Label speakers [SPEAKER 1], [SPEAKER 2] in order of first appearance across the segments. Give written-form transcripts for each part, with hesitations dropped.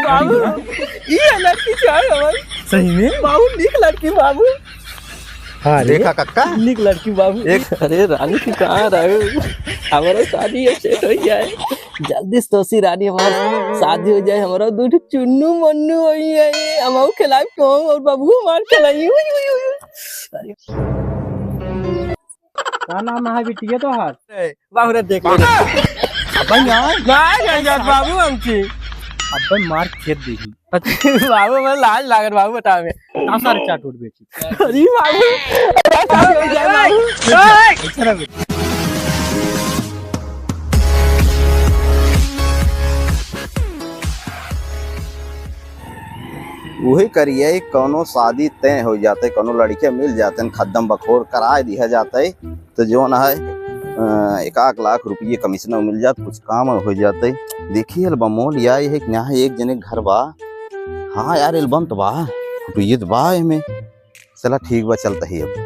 [SPEAKER 1] बाबू ये लड़की चाहिए हमारी।
[SPEAKER 2] सही में
[SPEAKER 1] बाबू निक लड़की बाबू।
[SPEAKER 2] हाँ
[SPEAKER 3] देखा कक्का
[SPEAKER 1] निक लड़की बाबू। एक अरे रानी की कहाँ रहे हमारा शादी सेट हो जाए जल्दी से तोसी रानी हमारा शादी हो जाए हमारा दो चुन्नू मन्नू हो जाए हम खिलाए क्यों और बाबू हमारे खिलाई।
[SPEAKER 2] क्या नाम है बिटिया तो हाथ
[SPEAKER 1] बाबू रे देख ले बाबू हमची
[SPEAKER 2] अब मार खेत देगी
[SPEAKER 1] बाबू मैं लाज लागत बाबू बता में
[SPEAKER 2] सारे चाट उठ बेची
[SPEAKER 1] अरे बाबू हो जाए बाबू।
[SPEAKER 3] वही करिए कोनो शादी तय हो जाते कोनो लड़के मिल जाते हैं खद्दम बखोर करा दिया जाता है तो जो ना है 1 लाख रुपये कमीशन मिल जाते कुछ काम हो जाते। देखिए एल्बम मोल या है कि यहाँ एक जने घर बा। हाँ यार एल्बम तो बा फोटो तो बा में चला ठीक बा चलता ही अब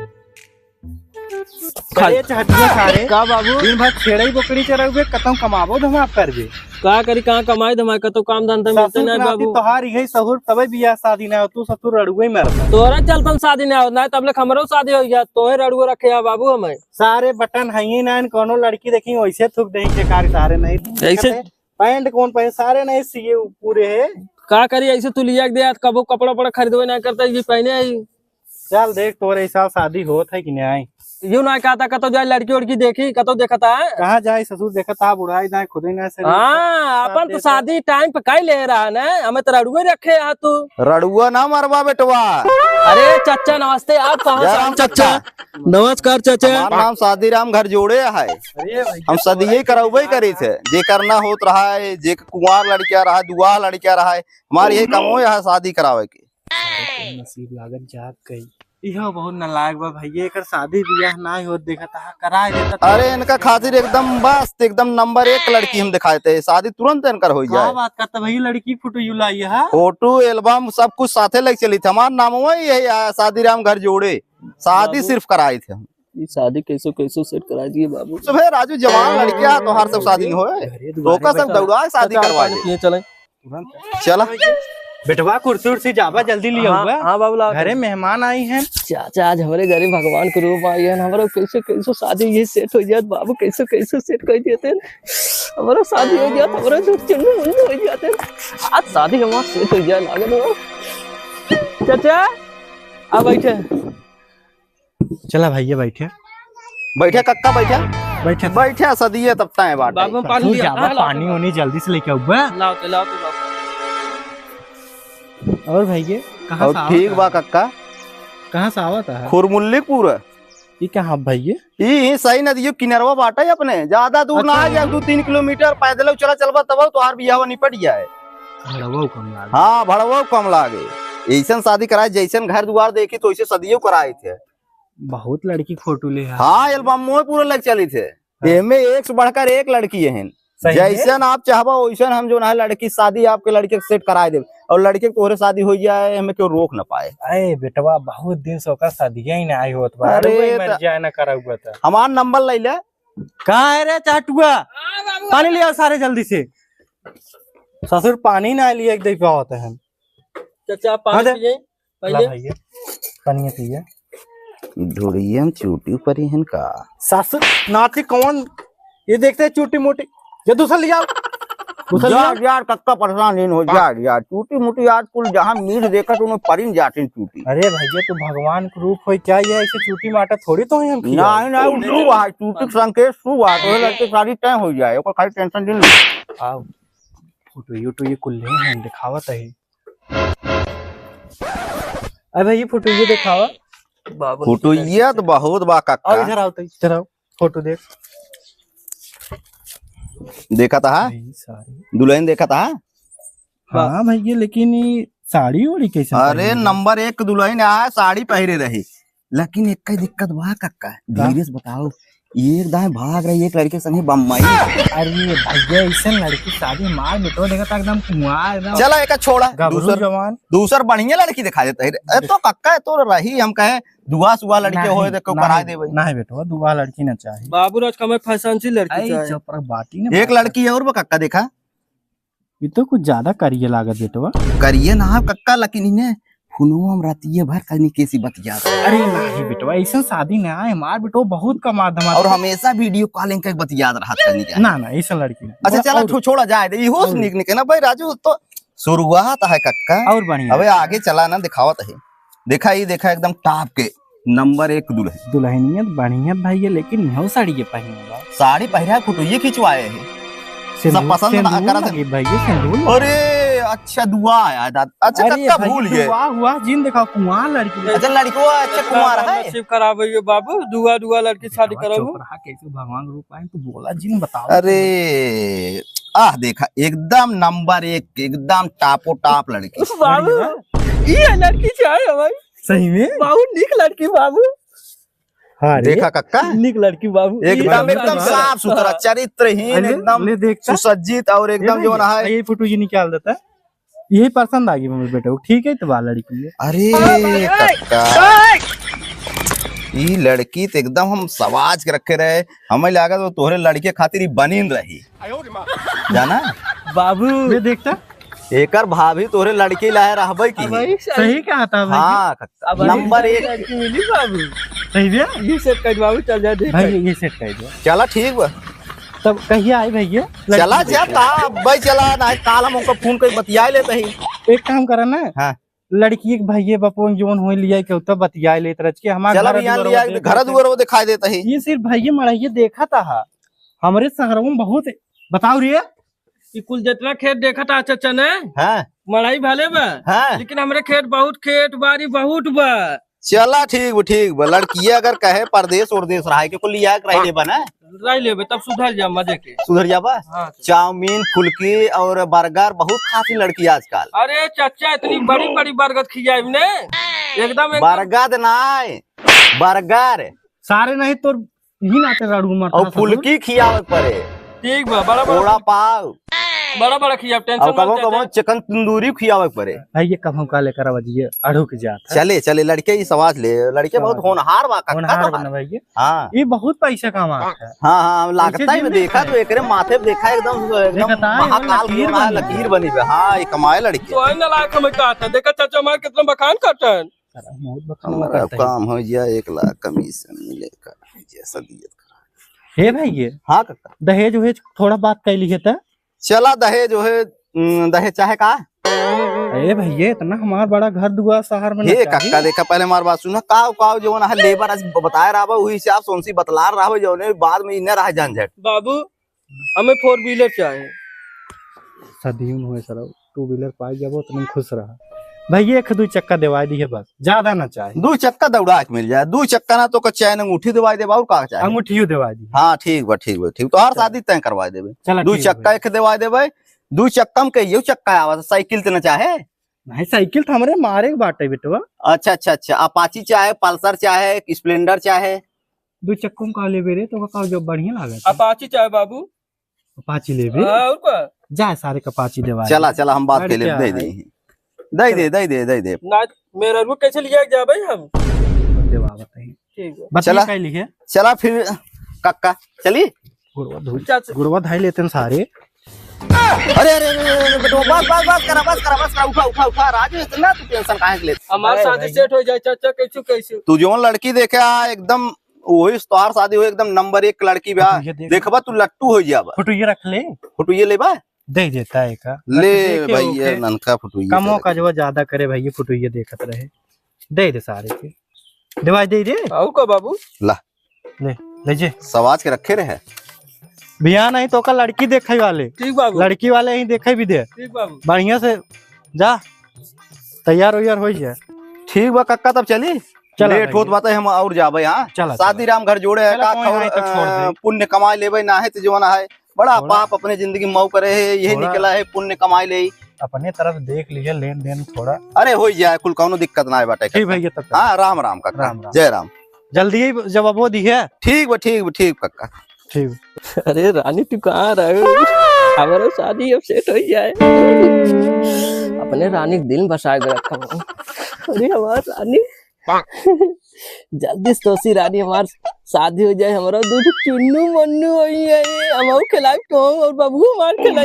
[SPEAKER 2] सारे
[SPEAKER 1] का बाबू
[SPEAKER 2] दिन भर छेड़ई बकरी चरावे कतम कमाबो धम आप करबे
[SPEAKER 1] का करी कहाँ कमाई धमाई कतो काम धंधा मिलते नहीं बाबू।
[SPEAKER 2] तोहार यही सहुर तबे बियाह शादी ना हो तू ससुर रड़ुए मरता
[SPEAKER 1] तोरा चलतन शादी नहीं होता तब ले हमरो शादी हो गया तोहे रड़ुआ रखे है बाबू हमें
[SPEAKER 2] सारे बटन है ना कोनो लड़की देखी वैसे थूक दे के कार सारे नहीं
[SPEAKER 1] ऐसे
[SPEAKER 2] पैंट कौन पहन सारे नहीं सीए पूरे है
[SPEAKER 1] का करी ऐसे तू लिया दे कबो कपड़ा पड़ा खरीदवे नहीं करता ये पहने आई।
[SPEAKER 2] चल देख तोरे हिसाब शादी होत है कि नहीं
[SPEAKER 1] यूं ना कहता कतो जाए लड़की उड़की देखी कतो देखता है
[SPEAKER 2] कहाँ जाए ससुर देखता बुढ़ाई ना खुद ही ना
[SPEAKER 1] हाँ अपन तो शादी टाइम पे कई ले रहा है ना हमें तो रड़ुए रखे है तू
[SPEAKER 3] रड़ुआ ना मरवा बेटवा।
[SPEAKER 1] अरे चाचा नमस्ते आप कहाँ चाचा नमस्कार चाचा
[SPEAKER 3] हमार नाम शादी राम घर जोड़े है हम सदिये करवे करी थे जे करना होत रहा है जे कुंवार लड़किया रहा दुआ लड़किया रहा है हमारे यही कमो है शादी करावे के
[SPEAKER 2] नसीब लागत जात कई यह बहुत नालायक बा भैया एकर शादी बियाह ना होत देखता करा देता।
[SPEAKER 3] अरे इनका खातिर एकदम बस एकदम नंबर 1 लड़की हम दिखाते हैं शादी तुरंत इनकर हो जाए।
[SPEAKER 2] बात करता भाई लड़की फोटो यू लाई है
[SPEAKER 3] फोटो एल्बम सब कुछ साथे लग चली थे हमारा नाम वही है शादी राम घर जोड़े शादी सिर्फ कराए थे हम।
[SPEAKER 1] ये शादी कैसे कैसे सेट करा दिए बाबू।
[SPEAKER 3] सुबह राजू जवान लड़कियां तो हर सब शादी हो रोका सब दौड़ा शादी करवा दे
[SPEAKER 1] चले
[SPEAKER 3] चला
[SPEAKER 2] बेटवा कुर्सी उर्सी जावा जल्दी लिया हुआ।
[SPEAKER 1] हाँ बाबू
[SPEAKER 2] घरे मेहमान आई हैं
[SPEAKER 1] चाचा आज हमारे घर भगवान के रूप आई है हमारा कैसे कैसे शादी ये सेट हो जाए बाबू कैसे कैसे सेट कर देते हमारा शादी हो जाए हमारा जो चुन्नू मुन्नू हो जाते आज शादी हमारा सेट हो जाए लागत चाचा अब बैठे
[SPEAKER 2] चला भैया बैठे
[SPEAKER 3] बैठे कक्का बैठे
[SPEAKER 2] बैठे
[SPEAKER 3] बैठे सदिये तब तय बात
[SPEAKER 1] बाबू पानी लिया
[SPEAKER 2] पानी होनी जल्दी से लेके आऊँ
[SPEAKER 1] लाओ
[SPEAKER 2] और भैया कहाँ
[SPEAKER 3] और ठीक बा कक्का
[SPEAKER 2] कहाँ से आवत है
[SPEAKER 3] खुरमुल्लीपुर
[SPEAKER 2] ये कहाँ भैया
[SPEAKER 3] ये सही नदियों किनारवा बाटा है अपने ज्यादा दूर ना है 2-3 किलोमीटर पैदल चला चलबा तब तोहार बियाह निपट जाए। हाँ भड़वा कम लागे ऐसा शादी कराए जैसन घर दुआर देखी तो ऐसे सदियों कराए थे
[SPEAKER 2] बहुत लड़की फोटो ले
[SPEAKER 3] हाँ एल्बम में पूरे लग चली थे इनमें एक से बढ़कर एक लड़की है जैसन आप चाहबा वैसन हम जो ना लड़की शादी आपके लड़के सेट कराए दे और लड़के तोहरे शादी हो जाए हमें क्यों रोक ना पाए।
[SPEAKER 2] अरे बेटवा बहुत दिन से ओकर शादी ही ना आई होत बा
[SPEAKER 3] अरे
[SPEAKER 2] मर जाए ना कराऊगा त
[SPEAKER 3] हमार नंबर ले ले
[SPEAKER 2] कहाँ है रे चाटुआ पानी लिया सारे जल्दी से ससुर पानी ना लिए एक देखा होता है
[SPEAKER 1] चाचा पानी पिए पहले
[SPEAKER 2] भैया पानी पिए
[SPEAKER 3] ढोड़िया चूटी पर हन का
[SPEAKER 2] ससुर नाती कौन ये देखते चूटी मोटी ये दूसरा लिया
[SPEAKER 3] यार कक्का परेशान नहीं हो जा यार टूटी मुटी यार कुल जहाँ मीट देखा तो उन्हें परिन जाती टूटी।
[SPEAKER 2] अरे भैया तो भगवान का रूप हो क्या ये ऐसे चूटी माटा थोड़ी तो है हम
[SPEAKER 3] नहीं शुभ है टूटी संकेत शुभ है तो लड़के शादी तय हो जाए ओकर खाली टेंशन दिन
[SPEAKER 2] आ फोटो यूट्यूब ये कुल्ले हैं दिखावत है अरे भाई ये फोटो ये दिखावा
[SPEAKER 1] बाबू
[SPEAKER 3] फोटो ये तो बहुत बा कक्का
[SPEAKER 2] इधर आओ फोटो देख
[SPEAKER 3] देखा था दुल्हन देखा था
[SPEAKER 2] हाँ भैया लेकिन ये साड़ी ओड़ी कैसे
[SPEAKER 3] अरे नंबर 1 दुल्हन आया साड़ी पहरे रही लेकिन एक दिक्कत बा कक्का धीरे से बताओ एक दाएं भाग रही एक लड़के संगे बम्बई।
[SPEAKER 2] अरे भैया ऐसा लड़की शादी मार मिटो देखा एकदम कुंवार एकदम
[SPEAKER 3] चला एक छोड़ा
[SPEAKER 2] जवान
[SPEAKER 3] दूसर बढ़िया लड़की दिखा देता है तो कक्का तो रही हम कहे दुआ सुआ लड़के होए देखो करा दे भाई
[SPEAKER 2] नहीं बेटा दुआ लड़की ना चाहिए
[SPEAKER 1] बाबू राज का मैं फैशन सी लड़की चाहिए
[SPEAKER 2] बाटी ने
[SPEAKER 3] एक लड़की है और वो कक्का देखा
[SPEAKER 2] ये तो कुछ ज्यादा करिए लागत बेटवा।
[SPEAKER 3] करिए ना कक्का, लेकिन इन्हें फुनुआ में रातिये भर करनी कैसी बतिया।
[SPEAKER 2] अरे नहीं बेटवा, ऐसा शादी ना है हमार बेटो बहुत कमा धमा
[SPEAKER 3] और हमेशा वीडियो कॉलिंग के बतियाद रहा करनी क्या।
[SPEAKER 2] ना ना ऐसा लड़की ना।
[SPEAKER 3] अच्छा चला छोड़ा जाए दे, हो निक ना भाई राजू, तो शुरुआत है कक्का
[SPEAKER 2] और बढ़िया।
[SPEAKER 3] अबे आगे चला ना, दिखावत है। देखा ही देखा एकदम टॉप के नंबर 1 दुल्हन।
[SPEAKER 2] दुल्हनियत बढ़िया भाई है, लेकिन यहो साड़ी के पहनेगा।
[SPEAKER 3] साड़ी पहरा फोटो ये खिंचवाए है, सब पसंद ना करा था
[SPEAKER 2] भाई ये सिंदूर।
[SPEAKER 3] अरे अच्छा दुआ आया दादा। अच्छा कक्का भूल गए।
[SPEAKER 2] दुआ हुआ जिन देखा कुंवार लड़की।
[SPEAKER 3] अच्छा लड़को अच्छा कुमार है।
[SPEAKER 1] नसीब करावे बाबू, दुआ दुआ लड़की शादी कराबू।
[SPEAKER 2] कैसे भगवान रूप आए तो बोला जिन बताओ।
[SPEAKER 3] अरे देखा एकदम नंबर 1, एकदम टापो टाप लड़की।
[SPEAKER 1] बाबू ये लड़की चाहे भाई,
[SPEAKER 2] सही में
[SPEAKER 1] बाबू निक लड़की बाबू।
[SPEAKER 2] हाँ
[SPEAKER 3] देखा कक्का
[SPEAKER 1] निक लड़की बाबू,
[SPEAKER 3] एकदम साफ सुथरा, चरित्रहीन, एकदम सुसज्जित और एकदम जो ना है।
[SPEAKER 2] ये फोटो ये निकाल देता है, यही पसंद आ गई मेरे बेटे को। ठीक है तो वाह लड़की है।
[SPEAKER 3] अरे कक्का ये लड़की तो एकदम हम सवाज के रखे रहे, हमें लगा तो तोहरे लड़के खातिर बनीन रही जाना
[SPEAKER 2] बाबू। ये देखता
[SPEAKER 3] एकर भाभी तोहरे लड़की लाए रहबे की।
[SPEAKER 2] सही कहा था भाई।
[SPEAKER 3] हाँ कक्का नंबर 1
[SPEAKER 1] लड़की मिली बाबू।
[SPEAKER 2] सही है,
[SPEAKER 1] ये सेट कर बाबू, चल जा दे
[SPEAKER 2] भाई ये सेट कर दो।
[SPEAKER 3] चला ठीक बा,
[SPEAKER 2] तब कहिए आए भैया।
[SPEAKER 3] चला जा भाई, चला ना काल हम उनको फोन कर बतिया लेते ही।
[SPEAKER 2] एक काम करा ना,
[SPEAKER 3] हाँ
[SPEAKER 2] लड़की के भैया बापू जोन हो लिया के उतना बतिया ले तरह के हमारे
[SPEAKER 3] चला भी यहाँ लिया घर दुआर वो दिखाई देता ही।
[SPEAKER 2] ये सिर्फ भैया मड़ाइए देखा था हमारे शहरों में बहुत। बताओ रे
[SPEAKER 1] ये कुल जितना खेत देखा था चाचा ने,
[SPEAKER 3] हाँ
[SPEAKER 1] मड़ाई भले बा,
[SPEAKER 3] हाँ
[SPEAKER 1] लेकिन हमरे खेत बाड़ी बहुत बा।
[SPEAKER 3] चला ठीक बा। लड़की अगर कहे परदेश और देश रहा के कुल लिया रह ले बना
[SPEAKER 1] रह लेबे तब सुधर जा मजे के।
[SPEAKER 3] सुधर जाबा।
[SPEAKER 1] हाँ।
[SPEAKER 3] चाउमीन फुल्की और बर्गर बहुत खाती लड़की आजकल।
[SPEAKER 1] अरे चाचा इतनी बड़ी बड़ी बरगद खियाई ने, एकदम
[SPEAKER 3] बर्गर नाय बर्गर
[SPEAKER 2] सारे नहीं तो यही नाते राडू मरता
[SPEAKER 3] और फुल्की खियावे पड़े।
[SPEAKER 1] ठीक बा, बड़ा
[SPEAKER 3] बड़ा पाव
[SPEAKER 1] बड़ा खियाब, टेंशन
[SPEAKER 3] और कबो चिकन तंदूरी खियावे पड़े।
[SPEAKER 2] भैया कब का लेकर आवाजिए अड़ू के जात
[SPEAKER 3] चले लड़के ये सवाज ले, लड़के बहुत होनहार बा
[SPEAKER 2] बना भैया।
[SPEAKER 3] हाँ
[SPEAKER 2] ये बहुत पैसा कमाता है।
[SPEAKER 3] हाँ लागता है देखा तो एकरे माथे पे देखा एकदम महाकाल लकीर बनी है। हाँ ये कमाए लड़की
[SPEAKER 1] तो है ना लायक हमें कहता देखा चाचा हमारे कितना बखान करता।
[SPEAKER 3] हमारा काम हो गया 1 लाख कमीशन मिलेगा जैसा दिए।
[SPEAKER 2] हे भैया
[SPEAKER 3] हाँ कक्का
[SPEAKER 2] दहेज वहेज थोड़ा बात कर ली है।
[SPEAKER 3] चला दहेज जो है दहेज चाहे का।
[SPEAKER 2] अरे भैया इतना हमारा बड़ा घर दुआ शहर में
[SPEAKER 3] हे कक्का देखा पहले हमारी बात सुना, का जो ना लेबर आज बताया रहा वही हिसाब से उनसे बतला रहा जो ने बाद में इन्हें रहा झंझट।
[SPEAKER 1] बाबू हमें 4 व्हीलर चाहिए।
[SPEAKER 2] सदी में हुए सर 2 व्हीलर पाई जब उतना खुश रहा भैया। 1-2 चक्का दिवा दी है बस, ज्यादा ना चाहे।
[SPEAKER 3] 2 चक्का दौड़ा के मिल जाए, 2 चक्का ना तो चैन अंगूठी दिवा दे और का चाहे
[SPEAKER 2] अंगूठी दिवा दी।
[SPEAKER 3] हाँ ठीक बा तो हर शादी तय करवा देवे। 2 चक्का एक दिवा देवे। 2 चक्का में कहियो चक्का आवा साइकिल तो न चाहे।
[SPEAKER 2] नहीं साइकिल तो हमारे मारे बाटे बेटवा।
[SPEAKER 3] अच्छा अपाची चाहे, पल्सर चाहे, स्प्लेंडर चाहे।
[SPEAKER 2] 2 चक्कों में का लेबे रे तो का जो बढ़िया लागत।
[SPEAKER 1] अपाची चाहे बाबू।
[SPEAKER 2] अपाची लेबे
[SPEAKER 1] और का
[SPEAKER 2] जा सारे कपाची दिवा।
[SPEAKER 3] चला हम बात के लिए दे
[SPEAKER 1] ना मेरा रुक कैसे लिया जा भाई हम
[SPEAKER 2] दिवा बताइए।
[SPEAKER 1] ठीक है
[SPEAKER 3] चला चला फिर कक्का चली
[SPEAKER 2] गुड़वा धाई लेते हैं सारे।
[SPEAKER 3] अरे बस करा उठा राजू इतना तू टेंशन काहे के लेत।
[SPEAKER 1] हमारी शादी सेट हो जाए चाचा कैसे
[SPEAKER 3] तू जोन लड़की देखे एकदम वही तोहार शादी हो एकदम नंबर 1 लड़की बा। देखबा तू लट्टू हो जाबा।
[SPEAKER 2] फोटो ये रख ले,
[SPEAKER 3] फोटो ये लेबा
[SPEAKER 2] दे देता है का
[SPEAKER 3] ले भाई ये ननका फोटो ये
[SPEAKER 2] कमो का जो ज्यादा करे भाई फोटो ये देखत रहे। दे सारे के दिवाई दे
[SPEAKER 1] आओ का बाबू
[SPEAKER 3] ला
[SPEAKER 2] ले जे
[SPEAKER 3] सवाज के रखे रहे
[SPEAKER 2] भैया नहीं तो का लड़की देखे वाले।
[SPEAKER 1] ठीक बाबू
[SPEAKER 2] लड़की वाले ही देखे भी दे।
[SPEAKER 1] ठीक बाबू
[SPEAKER 2] बढ़िया से जा तैयार हो जाए।
[SPEAKER 3] ठीक बा कक्का तब चली लेट होत बात है हम और जाबे। हाँ शादी राम घर जोड़े है का पुण्य कमाई लेबे ना है तो जो ना है बड़ा पाप अपने जिंदगी मऊ करे है यही निकला है पुण्य कमाई ले
[SPEAKER 2] अपने तरफ देख लीजिए लेन देन थोड़ा।
[SPEAKER 3] अरे हो जाए कुल कौनो दिक्कत ना है बाटे।
[SPEAKER 2] ठीक भैया तब
[SPEAKER 3] हाँ राम कक्का जय राम।
[SPEAKER 2] जल्दी ही जवाब वो दी है।
[SPEAKER 3] ठीक कक्का
[SPEAKER 2] ठीक।
[SPEAKER 1] अरे रानी तू कहाँ रहे हो, हमारा शादी अब सेट हो जाए। अपने रानी के दिल बसा के रखा। अरे हमारा रानी जल्दी से तोसी रानी हमार शादी हो जाए, हमारा दूध चुन्नू मन्नू होई है, हम खिलाई तो और बाबू हमार खिलाई।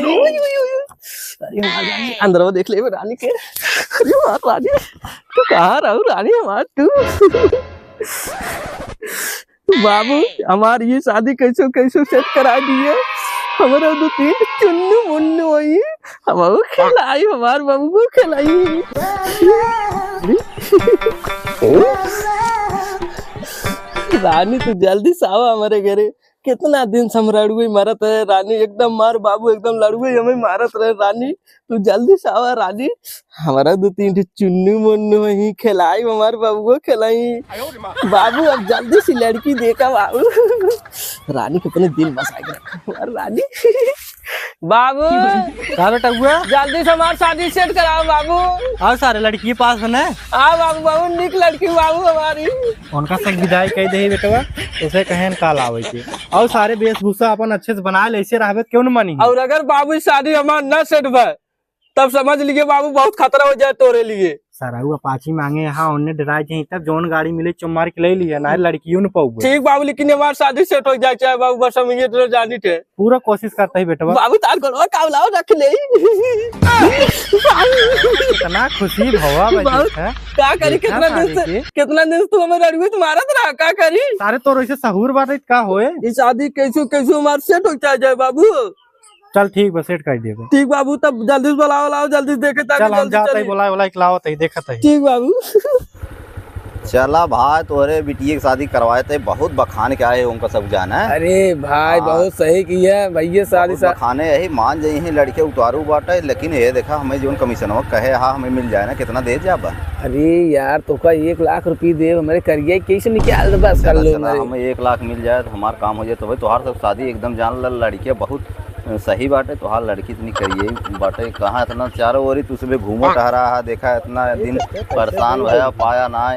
[SPEAKER 1] अरे हमार रानी अंदर वो देख ले रानी के। अरे हमार रानी तू कहाँ रहू रानी हमार तू। बाबू हमार ये शादी कैसे कैसे सेट करा दिए, हमारा दो तीन चुन्नू मुन्नू होई, हम खिलाई हमार बाबू को खिलाई। रानी तू जल्दी से आवा हमारे घरे, कितना दिन से हम लड़ुए मारत रहे रानी, एकदम मार बाबू एकदम लड़ुए हमें मारत रहे रानी, तू जल्दी से आवा रानी, हमारा दो तीन चुन्नू मुन्नू ही खिलाई, हमारे बाबू को खिलाई। बाबू अब जल्दी से लड़की देखा बाबू। रानी को अपने दिल बसा के रखा हमारा रानी। बाबू
[SPEAKER 2] कहाँ बेटा हुआ?
[SPEAKER 1] जल्दी से हमारी शादी सेट कराओ बाबू।
[SPEAKER 2] और सारे लड़की के पास है ना?
[SPEAKER 1] हाँ बाबू, बाबू निक लड़की बाबू हमारी।
[SPEAKER 2] उनका सब विदाई कह दे बेटवा, उसे कहें काल आवे के। और सारे वेशभूषा अपन अच्छे से बना ले, ऐसे रहबे क्यों न मानी।
[SPEAKER 1] और अगर बाबू शादी हमार न सेट भे तब समझ लीजिए बाबू बहुत खतरा हो जाए तोरे लिए।
[SPEAKER 2] सराऊ अपाची मांगे यहाँ उन्हें डराए जाए, तब जोन गाड़ी मिले चुमार के ले लिया ना, लड़कियों न पाऊ।
[SPEAKER 1] ठीक बाबू, लेकिन हमारी शादी सेट हो जाए चाहे बाबू, बस हम ये तो जानी थे।
[SPEAKER 2] पूरा कोशिश करता है बेटवा।
[SPEAKER 1] बाबू तार करो कावलाओ रख ले।
[SPEAKER 2] इतना खुशी भवा
[SPEAKER 1] क्या करी, कितना दिन से तू हमें लड़की तुम्हारा रहा, क्या करी।
[SPEAKER 2] सारे तो ऐसे सहूर बात का होए।
[SPEAKER 1] ये शादी कैसे कैसे हमारे सेट हो जाए बाबू।
[SPEAKER 2] चल ठीक बस सेट कर देगा।
[SPEAKER 1] ठीक बाबू, तब जल्दी से बुलाओ लाओ जल्दी से देखे।
[SPEAKER 2] चल हम जाते हैं, बुलाए खिलाओ तई देखत है।
[SPEAKER 1] ठीक बाबू।
[SPEAKER 3] चला भाई तोरे बिटिया की शादी करवाए थे, बहुत बखान के आए उनका सब जाना है।
[SPEAKER 1] अरे भाई बहुत सही किया भैया, शादी
[SPEAKER 3] बखाने यही मान जाई हैं लड़के उतारू बाटे, लेकिन ये देखा हमें जो कमीशन कहे हाँ हमें मिल जाए ना, कितना दे जाबा।
[SPEAKER 1] अरे यार तो का 1 लाख रुपये दे हमारे करिए कैसे निकाल दे, बस कर लो।
[SPEAKER 3] हमें 1 लाख मिल जाए तो हमारा काम हो जाए। तो भाई तुहार सब शादी एकदम जान ल लड़किया बहुत सही बाटे, तुहार लड़की इतनी करिए बाटे, कहाँ इतना चारों ओर तुझे घूमो टहरा है, देखा इतना दिन परेशान भया पाया ना।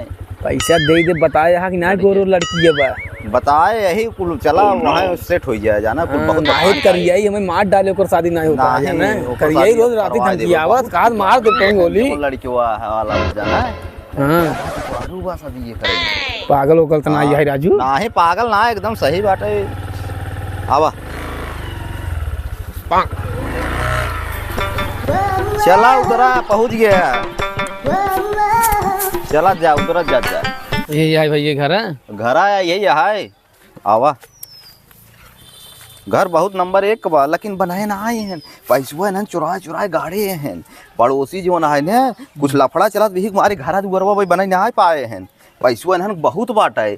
[SPEAKER 1] पैसा दे बताया कि ना गोरो लड़की है
[SPEAKER 3] बताए यही कुल चला वहाँ सेट हो जाए जाना। कुल बहुत
[SPEAKER 1] नाहित करिए, हमें मार डाले कर शादी ना होता है ना, करिए रोज रात धमकियावत कार मार देते गोली
[SPEAKER 3] लड़की वाला जाना।
[SPEAKER 1] हां
[SPEAKER 3] शादी ये करेंगे,
[SPEAKER 1] पागल होकर तो ना है राजू।
[SPEAKER 3] ना ही पागल ना, एकदम सही बात है। आवा चला उतरा पहुंच गया, चला जा उतरा जा।
[SPEAKER 1] यही है भैया घर है,
[SPEAKER 3] घर आया यही है। आवा घर बहुत नंबर 1 का बा, लेकिन बनाए ना आए हैं, पैसा ना चुराए गाड़े हैं। पड़ोसी जो ना है ना कुछ लफड़ा चला भी हमारे घर दुआरवा भाई बनाए ना पाए हैं, पैसा ना बहुत बाटा है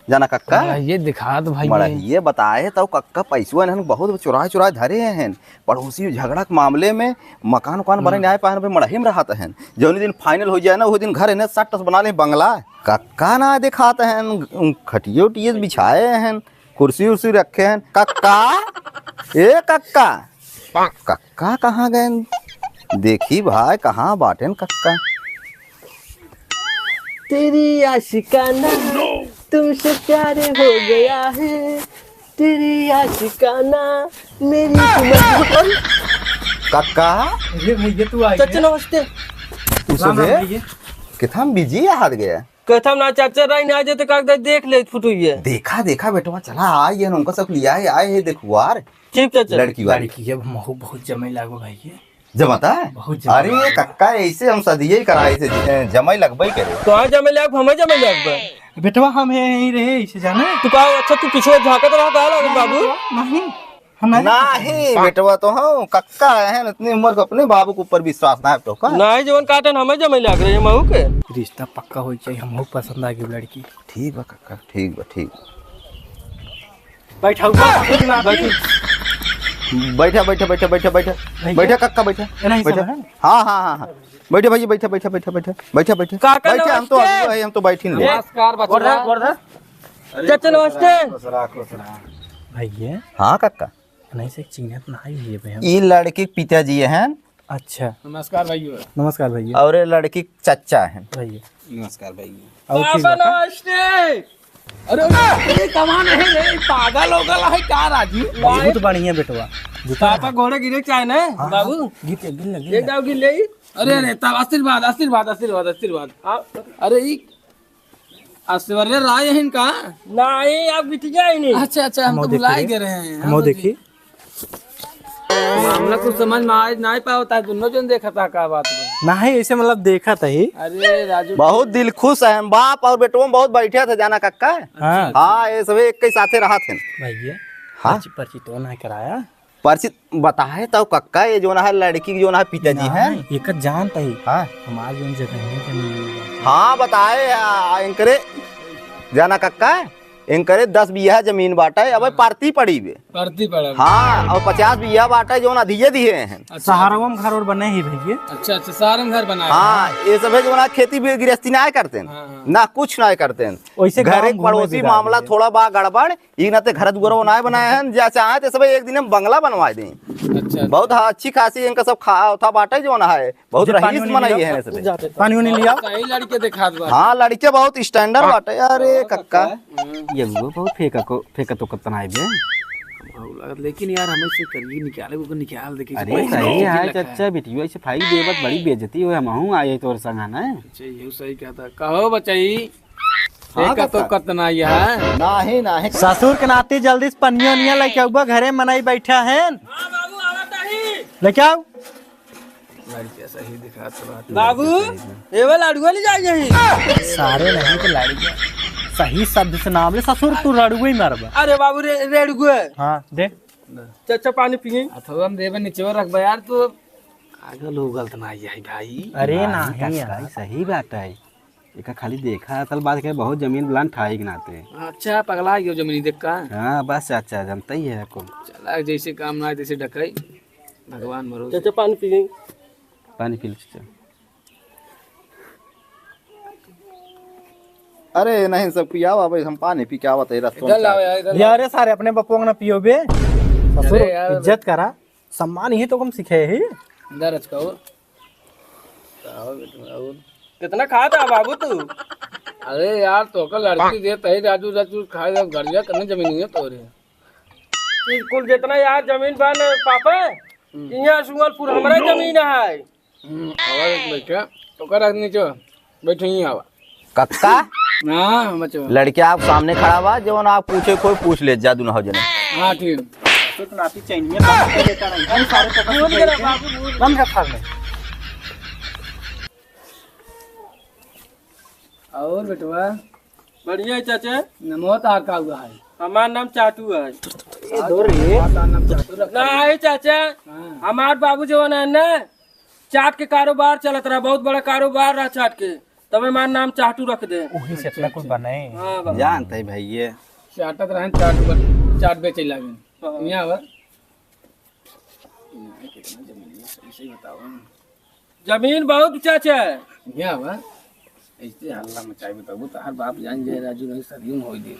[SPEAKER 3] जाना कक्का।
[SPEAKER 1] ये दिखा दो भाई,
[SPEAKER 3] ये बताए तो कक्का पैसा ना बहुत चुराए धरे हैं। पड़ोसी झगड़ा के मामले में मकान उकान बने न्याय पाए मड़ही में रहते हैं, जो दिन फाइनल हो जाए ना वो दिन घर है 60 बना ले बंगला। कक्का ना दिखाते हैं, खटिए उटिए बिछाए हैं, कुर्सी उर्सी रखे हैं। कक्का ए कक्का, कक्का कहाँ गए देखी भाई, कहाँ बाटे कक्का।
[SPEAKER 1] तेरी आशिकाना तुमसे प्यार हो गया है, तेरी आशिकाना मेरी
[SPEAKER 3] कक्का।
[SPEAKER 2] ये भैया तू आ
[SPEAKER 1] चाचा नमस्ते।
[SPEAKER 3] कितना बिजी हाथ गया
[SPEAKER 1] कथम ना चाचा राई ना जाते कागज देख ले फोटो ये।
[SPEAKER 3] देखा बेटवा चला आए उनका सब लिया है, आए है देखो यार।
[SPEAKER 1] ठीक चाचा।
[SPEAKER 3] लड़की वाली
[SPEAKER 2] ये बहुत जमे लागो भाई ये
[SPEAKER 3] जमाता है बहुत। अरे कक्का ऐसे हम सदिये कराए थे, जमाई लगबई करे
[SPEAKER 1] तो आज जमे लाग हमें जमे लाग
[SPEAKER 2] बेटवा हम यहीं रहे इसे जाने।
[SPEAKER 1] तू का अच्छा तू पीछे झांकत रहा का लगे बाबू।
[SPEAKER 2] नहीं
[SPEAKER 3] नहीं बेटवा तो हम कक्का है, इतनी उम्र को अपने बाबू के ऊपर विश्वास ना है तो का
[SPEAKER 1] नहीं जीवन काटन हमें जमे लाग रहे महू के।
[SPEAKER 2] रिश्ता पक्का हो चाहिए, हमहू पसंद आ गई लड़की।
[SPEAKER 3] ठीक बा कक्का, ठीक बा ठीक।
[SPEAKER 2] बैठा
[SPEAKER 3] बैठा कक्का बैठा। हाँ बैठे भैया बैठा। हम तो बैठी ले।
[SPEAKER 1] नमस्कार चाचा नमस्ते।
[SPEAKER 2] भैया
[SPEAKER 3] हाँ कक्का,
[SPEAKER 2] नहीं से चिन्हत ना है ये
[SPEAKER 3] ये लड़की के पिताजी हैं।
[SPEAKER 2] अच्छा
[SPEAKER 1] नमस्कार भैया।
[SPEAKER 2] नमस्कार भैया।
[SPEAKER 3] और ये लड़की चचा हैं
[SPEAKER 2] भैया
[SPEAKER 1] नमस्कार भैया।
[SPEAKER 2] और ठीक बता?
[SPEAKER 1] नमस्ते। अरे ये कमान है रे, पागल हो गया है का राजू।
[SPEAKER 2] बहुत बढ़िया बेटवा।
[SPEAKER 1] पापा घोड़े गिरे चाहे ना बाबू
[SPEAKER 2] गीत गिन
[SPEAKER 1] एक दाव गिर ले। अरे तब आशीर्वाद। अरे
[SPEAKER 4] ऐश्वर्या राय है इनका।
[SPEAKER 1] नहीं आप बिटिया ही नहीं।
[SPEAKER 4] अच्छा अच्छा, हम तो भुला गए रहे हैं।
[SPEAKER 2] हम देखी
[SPEAKER 4] मामला कुछ समझ में आज नहीं पाया होता है, दोनों जन देखा था का बात में।
[SPEAKER 2] नहीं ऐसे मतलब देखा था ही।
[SPEAKER 4] अरे राजू
[SPEAKER 3] बहुत दिल खुश है, बाप और बेटो में बहुत बैठे थे जाना कक्का।
[SPEAKER 2] हाँ
[SPEAKER 3] हाँ ये सब एक के साथे रहा थे।
[SPEAKER 2] भैया
[SPEAKER 3] हाँ?
[SPEAKER 2] पर्ची पर्ची तो नहीं कराया।
[SPEAKER 3] पर्ची बताए तो कक्का, ये जो ना है लड़की जो ना है पिताजी है।
[SPEAKER 2] एक जानता ही
[SPEAKER 3] हाँ
[SPEAKER 2] हमारे उन जगह में
[SPEAKER 3] हाँ बताए इनकरे जाना कक्का, इनकरे 10 बीघा जमीन बाटा है, अब पार्टी पड़ी बे।
[SPEAKER 4] पड़ती पड़ा।
[SPEAKER 3] हाँ और 50 बीघा बाटा है जो ना दिए दिए हैं।
[SPEAKER 2] सहारा में घर और बने ही भैया।
[SPEAKER 4] अच्छा अच्छा, सारे में घर बनाया।
[SPEAKER 3] हाँ ये सब है जो ना खेती भी गृहस्थी ना करते हैं,
[SPEAKER 4] हाँ।
[SPEAKER 3] ना कुछ ना करते हैं।
[SPEAKER 2] वैसे
[SPEAKER 3] घर
[SPEAKER 2] गाँव
[SPEAKER 3] एक
[SPEAKER 2] घूमे
[SPEAKER 3] पड़ोसी
[SPEAKER 2] बिगाड़
[SPEAKER 3] मामला
[SPEAKER 2] दिए।
[SPEAKER 3] थोड़ा बा गड़बड़, ये ना ते घर दुआर ना बनाए हैं, जैसे आए तो सब एक दिन में बंगला बनवा दें।
[SPEAKER 4] अच्छा
[SPEAKER 3] बहुत अच्छी खासी इनका सब खा था बाटे जो ना है, बहुत
[SPEAKER 2] जे पानी
[SPEAKER 3] रईस
[SPEAKER 2] वानी
[SPEAKER 3] बनाई
[SPEAKER 2] लिया?
[SPEAKER 3] है सब।
[SPEAKER 2] पानी उनी लिया।
[SPEAKER 4] सही लड़के दिखा दो।
[SPEAKER 3] हाँ लड़के बहुत स्टैंडर्ड बाटे। अरे कक्का
[SPEAKER 5] ये वो बहुत फेंका तो कतना है बे।
[SPEAKER 4] लेकिन यार हमें से करिए, निकाले वो निकाल दे।
[SPEAKER 5] अरे सही है चाचा, बेटियो ऐसे फाई देवत बड़ी बेइज्जती हो, हमहू आए तोर संग ना।
[SPEAKER 4] अच्छा ये सही कहता। कहो बचाई फेंका तो कतना ये है।
[SPEAKER 3] नाही नाही
[SPEAKER 2] ससुर के नाते जल्दी से पनिया उनिया लेके आओ, घरे मनाई बैठा है। लेके आओ
[SPEAKER 4] लड़के सही दिखा तो
[SPEAKER 1] बाबू ये वाला लाडुआ ले जाइए।
[SPEAKER 2] सारे नहीं तो लड़के सही शब्द से नाम ले। ससुर तू रड़ुआ ही मारबा।
[SPEAKER 1] अरे बाबू रेडुआ।
[SPEAKER 2] हाँ दे
[SPEAKER 1] चाचा पानी पिए।
[SPEAKER 4] अथवा हम देवे नीचे रख बा यार, तो आगे लोग गलत ना है भाई।
[SPEAKER 2] अरे
[SPEAKER 5] नहीं
[SPEAKER 2] नहीं
[SPEAKER 5] काका, सही बात है। एका खाली देखा असल बात के बहुत जमीन बुलान ठाई के नाते।
[SPEAKER 4] अच्छा पगला गयो जमीनी देख का।
[SPEAKER 5] हाँ बस चाचा जानता ही है को।
[SPEAKER 4] चला जैसे काम ना तैसे डकई, भगवान मरो।
[SPEAKER 1] चाचा पानी पिए।
[SPEAKER 5] पानी पी लो चाचा।
[SPEAKER 3] अरे नहीं सब पियावा भाई, हम पानी पी के आवत है रस्तों
[SPEAKER 4] इधर लाओ
[SPEAKER 3] में।
[SPEAKER 4] यार, इधर
[SPEAKER 2] लिया रे सारे अपने बप्पो ना पियो बे। ससुर
[SPEAKER 4] अरे यार।
[SPEAKER 2] इज्जत करा, सम्मान ही तो हम सिखे ही।
[SPEAKER 4] इधर रच कहो।
[SPEAKER 1] कितना खाता बाबू तू?
[SPEAKER 4] अरे यार तो का लड़की दे तही राजू राजू खाए गरिया करने जमीन है तोरे।
[SPEAKER 1] कुल जितना यार जमीन बा न पापा, यहाँ सुअलपुर हमारा जमीन है।
[SPEAKER 4] आवाज बैठा तो का रख नीचे बैठे ही आवा।
[SPEAKER 3] कक्का
[SPEAKER 4] हां बच्चो।
[SPEAKER 3] लड़के आप सामने खड़ा बा, जो ना आप पूछे कोई पूछ ले जादू ना हो जने।
[SPEAKER 4] हां ठीक।
[SPEAKER 2] तो नाती चाहिए काम कर देता नहीं। हम सारे तो बंद कर ले।
[SPEAKER 4] और बेटवा
[SPEAKER 1] बढ़िया है चाचा।
[SPEAKER 4] नमो तार का हुआ है।
[SPEAKER 1] हमारा नाम चाटू है।
[SPEAKER 4] नाम चाहतो रख।
[SPEAKER 1] नहीं चाचा, हमार बाबू जो है ना चाट के कारोबार चलत रहा, बहुत बड़ा कारोबार रहा चाट के, तब हमारा नाम चाटू रख दे।
[SPEAKER 2] वही से इतना कुछ बने।
[SPEAKER 1] हाँ बाबू।
[SPEAKER 5] जानता है भाई ये।
[SPEAKER 4] चाटत रहन चाट बेचे लागे। यहां आवा। सही बताओ।
[SPEAKER 1] जमीन बहुत चाचा है।
[SPEAKER 4] यहां आवा। ऐसे हल्ला मचाई बताओ तो हर बाप जान जाए राजू नहीं सदियों होई दे।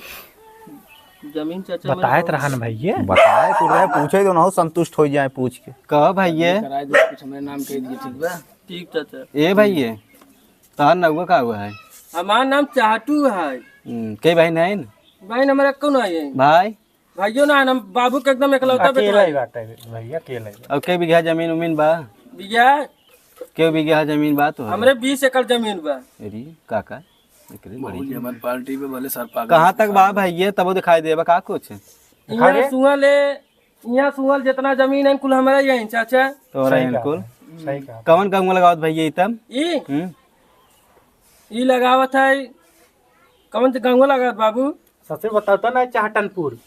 [SPEAKER 1] जमीन चाचा
[SPEAKER 2] बताए तो रहा ना भैया।
[SPEAKER 3] बताए तो रहे, पूछे तो ना हो, संतुष्ट हो जाए पूछ के।
[SPEAKER 5] कह भाई ये।
[SPEAKER 4] कराए दे कुछ हमारे नाम कह दिए ठीक बा।
[SPEAKER 1] ठीक चाचा।
[SPEAKER 5] ए भाई ये तार नगवा का हुआ है।
[SPEAKER 1] हमारा नाम चाटू है।
[SPEAKER 5] कई भाई नहीं न?
[SPEAKER 1] भाई हमारा कौन है?
[SPEAKER 5] भाई
[SPEAKER 1] भाइयों ना हम बाबू के एकदम इकलौता
[SPEAKER 2] अकेला ही
[SPEAKER 1] बेटा।
[SPEAKER 2] बात है भैया, अकेला ही।
[SPEAKER 5] अब कई बीघा जमीन उमीन बा?
[SPEAKER 1] भैया
[SPEAKER 5] के बीघा जमीन बा तो
[SPEAKER 1] हमरे 20 एकड़ जमीन बा।
[SPEAKER 5] अरे काका एकरे बड़ी।
[SPEAKER 4] बोलिए हमारी पार्टी पे भले सर पागल।
[SPEAKER 5] कहाँ तक बा भाई ये तब दिखाई देबा का कुछ
[SPEAKER 1] यहाँ सुअल है, यहाँ सुअल जितना जमीन है कुल हमारा यही चाचा।
[SPEAKER 5] तो रहे इनको
[SPEAKER 2] सही कहा।
[SPEAKER 5] कौन गाँव लगावत भाई ये तब?
[SPEAKER 1] ई लगावत है कौन से गाँव लगावत बाबू?
[SPEAKER 2] ससुर बताता ना चाहटनपुर।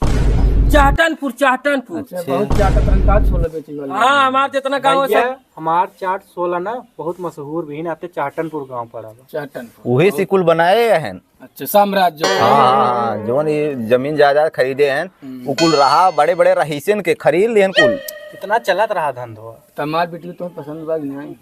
[SPEAKER 1] चाहटनपुर। चाहटनपुर।
[SPEAKER 4] बहुत चाटत रहन का छोले बेचे वाले।
[SPEAKER 1] हाँ हमार जितना गाँव है
[SPEAKER 2] भैया
[SPEAKER 1] सब।
[SPEAKER 2] हमार चाट 16 ना बहुत मशहूर भी आते चाहटनपुर गांव पड़ा बा।
[SPEAKER 4] चाटन।
[SPEAKER 3] वही से कुल बनाए हैं।
[SPEAKER 4] अच्छा साम्राज्य।
[SPEAKER 3] हाँ जो ये जमीन जायदाद खरीदे हैं वो कुल रहा, बड़े बड़े रहीसन के खरीद लेन कुल।
[SPEAKER 2] इतना चलत रहा धंधो।
[SPEAKER 4] तमार बेटी तो पसंद बा कि नहीं?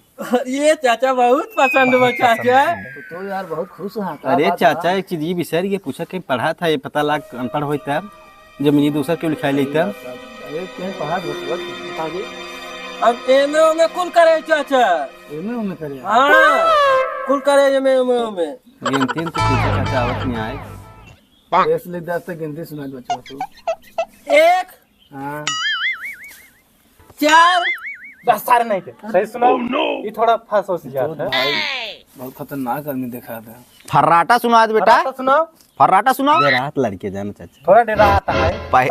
[SPEAKER 1] ये चाचा बहुत पसंद बा चाचा।
[SPEAKER 4] तो यार बहुत खुश है।
[SPEAKER 5] अरे चाचा एक चीज ये विषय ये पूछा कि पढ़ा था ये पता लाग अनपढ़ होई तब जमीनी दूसरा क्यों लिखाई ली तब?
[SPEAKER 4] अरे कहीं पढ़ा बता दे।
[SPEAKER 1] अब एमे में कुल करे चाचा।
[SPEAKER 4] एमे उमे करे।
[SPEAKER 1] हाँ कुल करे एमे में।
[SPEAKER 5] गिनती तो पूछा चाचा आवत नहीं आए।
[SPEAKER 4] इसलिए 10 तक गिनती सुना बच्चा तू।
[SPEAKER 1] 1
[SPEAKER 4] हां
[SPEAKER 1] 4
[SPEAKER 2] बस सारे नहीं थे। सही सुनाओ। ये थोड़ा फंस हो जाता है।
[SPEAKER 4] बहुत खतरनाक आदमी देखा था।
[SPEAKER 3] फर्राटा सुना दे बेटा,
[SPEAKER 2] तो सुनाओ,
[SPEAKER 3] फर्राटा सुना।
[SPEAKER 5] ये रात लड़के जाना चाचा।
[SPEAKER 2] थोड़ा डरा आता है।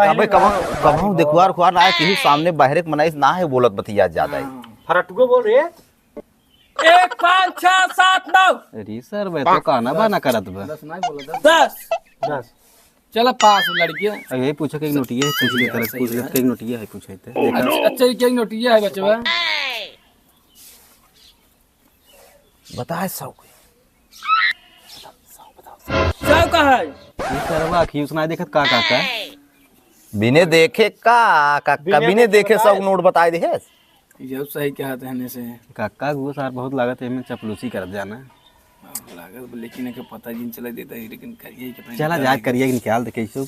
[SPEAKER 3] अबे कब देखवार खुआर ना है किसी सामने बाहर के मनाइस ना है बोलत बतिया ज्यादा है।
[SPEAKER 2] फरटुको बोल रही है।
[SPEAKER 1] 1 5 6 7 9
[SPEAKER 5] अरे सर भाई तो कहना बा ना करत बा।
[SPEAKER 4] 10 नहीं बोला
[SPEAKER 2] 10
[SPEAKER 4] चला पास लड़कियां।
[SPEAKER 5] यही पूछा कि नोटिया है, पूछ ले तरह पूछ ले कि नोटिया है पूछे थे देखा।
[SPEAKER 4] अच्छा ये क्या नोटिया है बच्चा?
[SPEAKER 3] बता सब
[SPEAKER 1] सब का है
[SPEAKER 5] ये सरवा अखी सुनाई देखत का का
[SPEAKER 3] बिने देखे का बिने देखे सब नोट बताए दे।
[SPEAKER 4] जब सही क्या कहने से
[SPEAKER 5] काका गो सर बहुत लागत है, मैं चपलूसी कर जाना
[SPEAKER 4] लागत, लेकिन एक पता जिन चला देता है, लेकिन करिए कितना
[SPEAKER 5] चला जाए करिए निकाल दे कैसे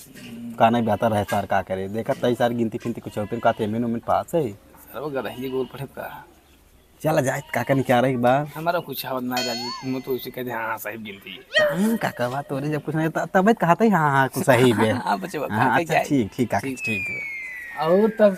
[SPEAKER 5] काना बेहतर रहे सर का करे देखा तई सर गिनती फिनती कुछ होते का तेमेन उमेन पास है
[SPEAKER 4] सर वो गलही गोल पड़े का।
[SPEAKER 5] चला जाए काका निकाल रही बा
[SPEAKER 4] हमारा कुछ आवत ना राजू, मैं तो उसे कहते हां सही गिनती है।
[SPEAKER 5] काका बात तोरे जब कुछ नहीं तब कहते ही हां कुछ सही बे।
[SPEAKER 4] हां बच्चे
[SPEAKER 5] हाँ, अच्छा ठीक काका ठीक।
[SPEAKER 4] और तब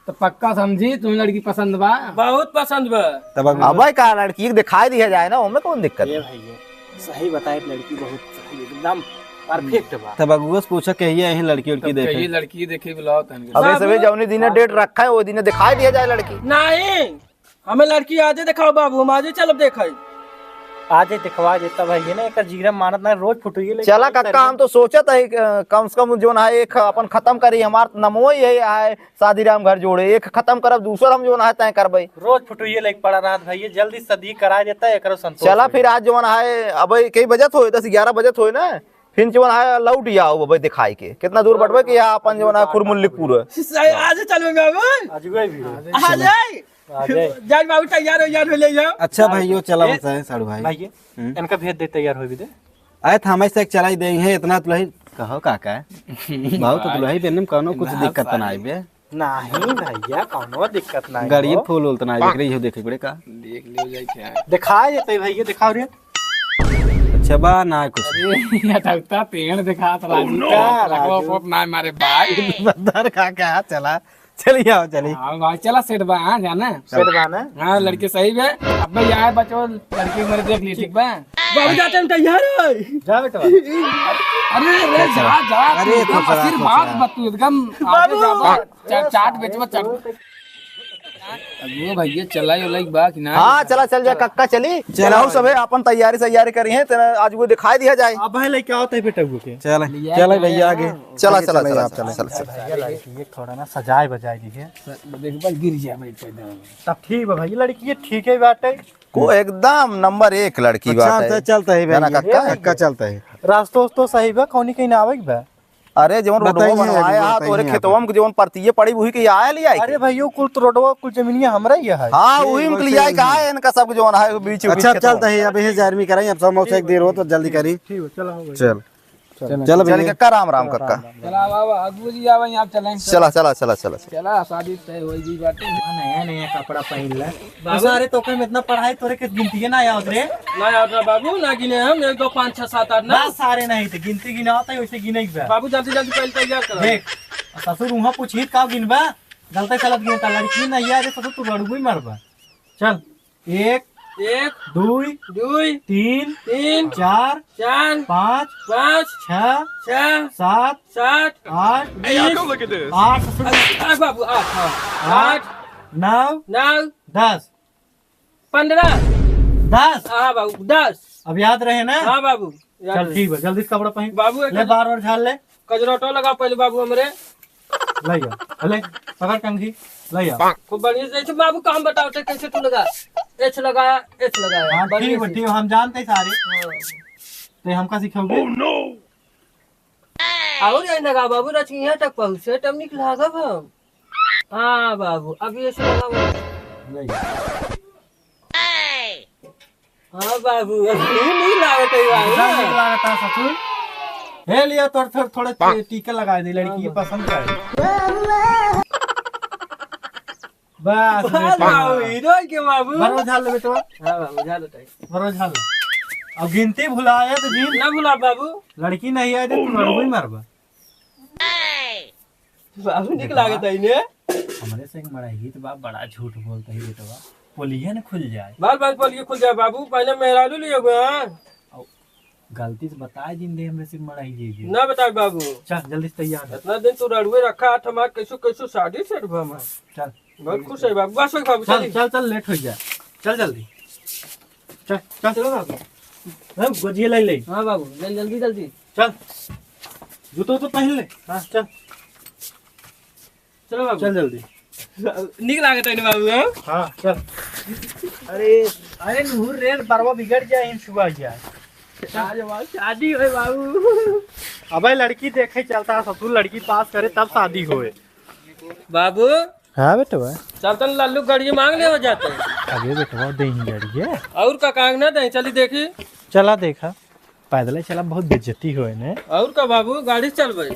[SPEAKER 4] तो पक्का समझी तुम्हें लड़की पसंद बा?
[SPEAKER 1] बहुत पसंद बा।
[SPEAKER 5] तब
[SPEAKER 3] अब का लड़की के दिखाई दिया जाए ना उनमें कौन दिक्कत है।
[SPEAKER 2] भैया सही बताए, लड़की बहुत सही एकदम परफेक्ट बा।
[SPEAKER 5] तब अगुआ से पूछा कहिए यही लड़की उड़की
[SPEAKER 4] ये
[SPEAKER 5] देखे
[SPEAKER 4] लड़की देखे बुलाओ तन
[SPEAKER 3] अबे सभी जौनी दिन डेट रखा है वो दिन दिखाई दिया जाए लड़की।
[SPEAKER 1] नहीं हमें लड़की आजे दिखाओ बाबू, हम आजे चलब देखे।
[SPEAKER 2] आज दिखवा देता भैया ना, एक जीरा मानत ना रोज फुटुई ले।
[SPEAKER 3] चला कक्का हम तो सोचत है कम से कम जो है एक अपन खत्म करी, हमार नमो ही है शादी राम घर जोड़े, एक खत्म करब दूसरा हम जो है तय करबे।
[SPEAKER 2] रोज फुटुई लेके पड़ा रात भैया, जल्दी सदी करा देता है एकरो संतोष।
[SPEAKER 3] चला फिर आज जो है अब कई बजत हो 10-11 बजत हो ना, फिर जो है लौट आओ भाई दिखाई के कितना दूर बढ़बे कि यहाँ अपन जो है खुरमुल्लिकपुर
[SPEAKER 1] आजे चलबे बाबू,
[SPEAKER 2] आज गए भी
[SPEAKER 1] आ जाए
[SPEAKER 2] आ जाए
[SPEAKER 1] जान बाबू तैयार हो ले जाओ।
[SPEAKER 5] अच्छा भाइयों चला बताए साड़ू भाई
[SPEAKER 2] भैया इनका भेज दे, तैयार हो भी दे।
[SPEAKER 5] आए थमे से चला ही देंगे इतना तुलही कहो काका बहुत तो तुलही देने में कोनो कुछ दिक्कत ना आइबे।
[SPEAKER 2] नहीं भैया कोनो दिक्कत नहीं।
[SPEAKER 5] गाड़ी फूल उल तना आइबे रही हो देखे बड़े का
[SPEAKER 4] देख लियो जाए क्या।
[SPEAKER 2] दिखा देते भैया, दिखाओ रे।
[SPEAKER 5] अच्छा बा ना कुछ
[SPEAKER 4] ये तकता पेड़ दिखा तो राजू का लगवा पोप ना मारे भाई।
[SPEAKER 5] बदर काका चला चलिए आओ चलिए।
[SPEAKER 4] हां भाई चला सेट बा जाना
[SPEAKER 2] सेट बाना।
[SPEAKER 4] हां लड़के सही बे। अब भाई यार बच्चों लड़की मेरे देख ली ठीक बा।
[SPEAKER 1] बाबू जाते हम तैयार है।
[SPEAKER 2] जा बेटा।
[SPEAKER 4] अरे रे जा
[SPEAKER 5] अरे
[SPEAKER 4] एकदम
[SPEAKER 5] खुश रहा,
[SPEAKER 4] आशीर्वाद
[SPEAKER 5] खुश रहा।
[SPEAKER 4] बतू एकदम आगे जा चाट बेचवा चाट। अब भैया चला यो लाइक बा कि ना?
[SPEAKER 3] हाँ चला चल जा कक्का चली चलाओ सबे अपन तैयारी करी है तेरा आज वो दिखाई दिया जाए।
[SPEAKER 2] अब भाई लेके आओ तय बेटा के।
[SPEAKER 5] चल चल भैया आगे
[SPEAKER 3] चला
[SPEAKER 2] भैया लड़की ये थोड़ा ना सजाए बजाए दी है,
[SPEAKER 4] देख भाई गिर जा भाई पैदा।
[SPEAKER 2] तब ठीक है भैया, लड़की ये ठीक है बात है।
[SPEAKER 3] को एकदम नंबर 1 लड़की बात है।
[SPEAKER 5] चलता है
[SPEAKER 3] ना कक्का
[SPEAKER 5] कक्का चलता है।
[SPEAKER 2] रास्तों तो सही बा, कौनी कहीं ना आवे बा।
[SPEAKER 3] अरे जवन रोडवा
[SPEAKER 5] बताइए,
[SPEAKER 3] बनवाया
[SPEAKER 5] बताइए
[SPEAKER 3] तोरे
[SPEAKER 5] आप।
[SPEAKER 3] खेतवा में जवन परतीये पड़ी वही के आया लिया
[SPEAKER 2] अरे भैया कुल तो रोडवा कुल जमीनिया हमरा ही है।
[SPEAKER 3] हाँ वही में लिया का है इनका सब जवन है बीच
[SPEAKER 5] अच्छा चलता है अब यही जारमी कराई अब सब मौसे एक देर हो तो जल्दी करी।
[SPEAKER 2] ठीक है चलो हो गई।
[SPEAKER 5] चल चल
[SPEAKER 3] चल
[SPEAKER 5] भैया
[SPEAKER 3] कक्का राम कक्का
[SPEAKER 4] चला बाबा अगू जी आवे यहां चलें।
[SPEAKER 3] चला
[SPEAKER 4] चला शादी तय होई जी बाटे।
[SPEAKER 2] नया नया कपड़ा पहन ले सारे तो में इतना पढ़ाई तोरे के गिनती ना आवत रे।
[SPEAKER 1] ना यार बाबू ना गिने हम 1 2 5 6 7 8
[SPEAKER 2] ना सारे नहीं थे, गिनती गिना होता है वैसे गिने के बा।
[SPEAKER 1] बाबू जल्दी पहले तैयार करो।
[SPEAKER 2] देख ससुर वहां पूछी का गिनबा गलते चलत गिनता, लड़की नहीं यार ससुर तू लड़बू ही मरबा। चल 1
[SPEAKER 1] 1
[SPEAKER 2] 2
[SPEAKER 1] 2
[SPEAKER 2] 3
[SPEAKER 1] 3
[SPEAKER 2] 4
[SPEAKER 1] 4
[SPEAKER 2] 5
[SPEAKER 1] 5
[SPEAKER 2] 6
[SPEAKER 1] 6
[SPEAKER 2] 7
[SPEAKER 1] 7
[SPEAKER 2] 8 8
[SPEAKER 1] 8 बाबू 8
[SPEAKER 2] 9
[SPEAKER 1] 9
[SPEAKER 2] 10
[SPEAKER 1] 15
[SPEAKER 2] 10।
[SPEAKER 1] हाँ बाबू 10।
[SPEAKER 2] अब याद रहे ना।
[SPEAKER 1] हाँ बाबू
[SPEAKER 2] चल ठीक है जल्दी से कपड़ा पहन।
[SPEAKER 1] बाबू
[SPEAKER 2] ले बार और झाड़ ले
[SPEAKER 1] कजरोटो लगा पहले बाबू हमरे
[SPEAKER 2] ले जा ले पकड़ कंघी ले जा।
[SPEAKER 1] खूब बढ़िया से ऐसे बाबू काम बताओ तो कैसे तू लगा एच लगाया
[SPEAKER 2] हाँ ठीक है ठीक है, हम जानते हैं सारे तो हमका सिखाओगे।
[SPEAKER 1] और यही लगा बाबू रच यहाँ तक पहुँचे तब निकला हम। हाँ बाबू अभी ऐसे लगा
[SPEAKER 2] ले जा।
[SPEAKER 1] हाँ बाबू अभी नहीं लागत है
[SPEAKER 2] सब
[SPEAKER 1] बाबू।
[SPEAKER 2] निकला था ससुर हे लिया थोड़े टीका लगा दे, लड़की की पसंद का है। बस बेटा
[SPEAKER 1] बाबू हीरो के बाबू।
[SPEAKER 2] बरो झाल ले बेटा,
[SPEAKER 1] हाँ बाबू जा लेते
[SPEAKER 2] बरो झाल ले। अब गिनती भुलाया तो जी
[SPEAKER 1] ना भूला बाबू।
[SPEAKER 2] लड़की नहीं आए तो तू लड़बू ही मरबा।
[SPEAKER 1] बाबू निकला गया था इन्हें।
[SPEAKER 2] हमारे से मराई तो बाप बड़ा झूठ बोलता है बेटा। पोलिया न खुल जाए।
[SPEAKER 6] बाल बाल पोलियो खुल जाए बाबू, पहले मेहरारू लिए हुए
[SPEAKER 2] गलती से बता दिन दे हमरे सिर मराई जी
[SPEAKER 6] ना बता बाबू।
[SPEAKER 2] चल जल्दी से तैयार हो।
[SPEAKER 6] इतना दिन तू रड़ुए रखा हाथ हमार कैसो कैसो शादी सेट हुआ हमार।
[SPEAKER 2] चल
[SPEAKER 6] बहुत खुश है बाबू, बस बाबू
[SPEAKER 2] चल
[SPEAKER 6] चल
[SPEAKER 2] चल चल लेट हो जाए। चल जल्दी चल चल
[SPEAKER 6] चलो बाबू।
[SPEAKER 2] हम गोजिए ले ले।
[SPEAKER 6] हाँ बाबू जल्दी जल्दी
[SPEAKER 2] चल जूतो तो पहन ले। हाँ चल
[SPEAKER 6] चलो बाबू।
[SPEAKER 2] चल जल्दी।
[SPEAKER 6] निक लागत है ना बाबू। हाँ
[SPEAKER 2] हाँ चल। अरे नूर रे बरवा बिगड़ जाए इन सुबह जाए।
[SPEAKER 6] शादी है बाबू।
[SPEAKER 2] अबे लड़की देखे चलता है ससुर लड़की पास करे तब शादी होए।
[SPEAKER 6] बाबू
[SPEAKER 2] हाँ बेटा
[SPEAKER 6] चल तन लल्लू गड़िए मांग ले हो जाते हैं।
[SPEAKER 2] अबे बेटा दे ही लड़ी है।
[SPEAKER 6] और का कांग ना दे, चली देखी।
[SPEAKER 2] चला देखा पैदल चला बहुत बेइज्जती होए ने।
[SPEAKER 6] और का बाबू गाड़ी से चल भाई।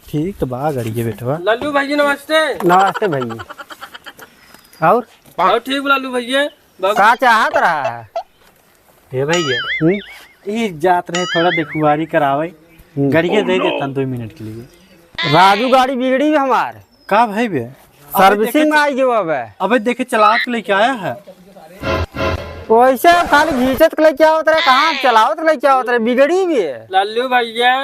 [SPEAKER 2] ठीक तो बा गड़िए बेटवा।
[SPEAKER 6] लल्लू भैया नमस्ते।
[SPEAKER 1] नमस्ते भैया।
[SPEAKER 6] और ठीक लल्लू भैया। बाबू
[SPEAKER 1] का चाहत रहा है?
[SPEAKER 2] हे भैया ये जात रहे थोड़ा देखुआरी करावे गड़िए दे देता 2 मिनट के लिए।
[SPEAKER 1] राजू गाड़ी बिगड़ी है हमार,
[SPEAKER 2] का भाई बे
[SPEAKER 1] सर्विसिंग में आई जो अब
[SPEAKER 2] अबे देखे चला के लेके आया है।
[SPEAKER 1] वैसे खाली घींचत के लेके आवत रहे, कहाँ चलावत के लेके आवत रहे, बिगड़ी भी है।
[SPEAKER 6] लल्लू भैया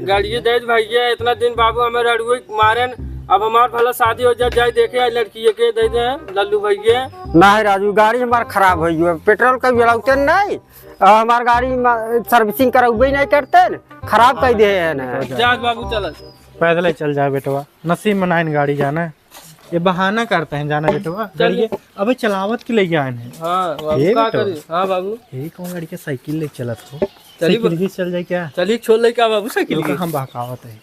[SPEAKER 6] गाड़िए दे भैया, इतना दिन बाबू हमें रड़ुए मारे, अब हमार भला शादी हो जाए देखे लड़की के दे दे लल्लू भैया।
[SPEAKER 1] नहीं राजू गाड़ी हमार खराब हो गई, पेट्रोल का जलाते नहीं, हमार गाड़ी सर्विसिंग करावे नहीं करते, खराब कर दे है ना।
[SPEAKER 6] जा बाबू चल
[SPEAKER 2] पैदल चल जाए बेटवा, नसीब में ना गाड़ी जाना है, ये बहाना करते हैं जाना बेटवा। गाड़ी अबे चलावत के लेके आए हैं।
[SPEAKER 6] हाँ बाबू
[SPEAKER 2] ये
[SPEAKER 6] का
[SPEAKER 2] बेटवा।
[SPEAKER 6] करी। हाँ बाबू
[SPEAKER 2] यही कौन लड़के साइकिल ले चलत हो,
[SPEAKER 6] चली
[SPEAKER 2] साइकिल ही चल जाए क्या।
[SPEAKER 6] चलिए छोड़ ले का बाबू साइकिल
[SPEAKER 2] क्यों हम बहकावत है।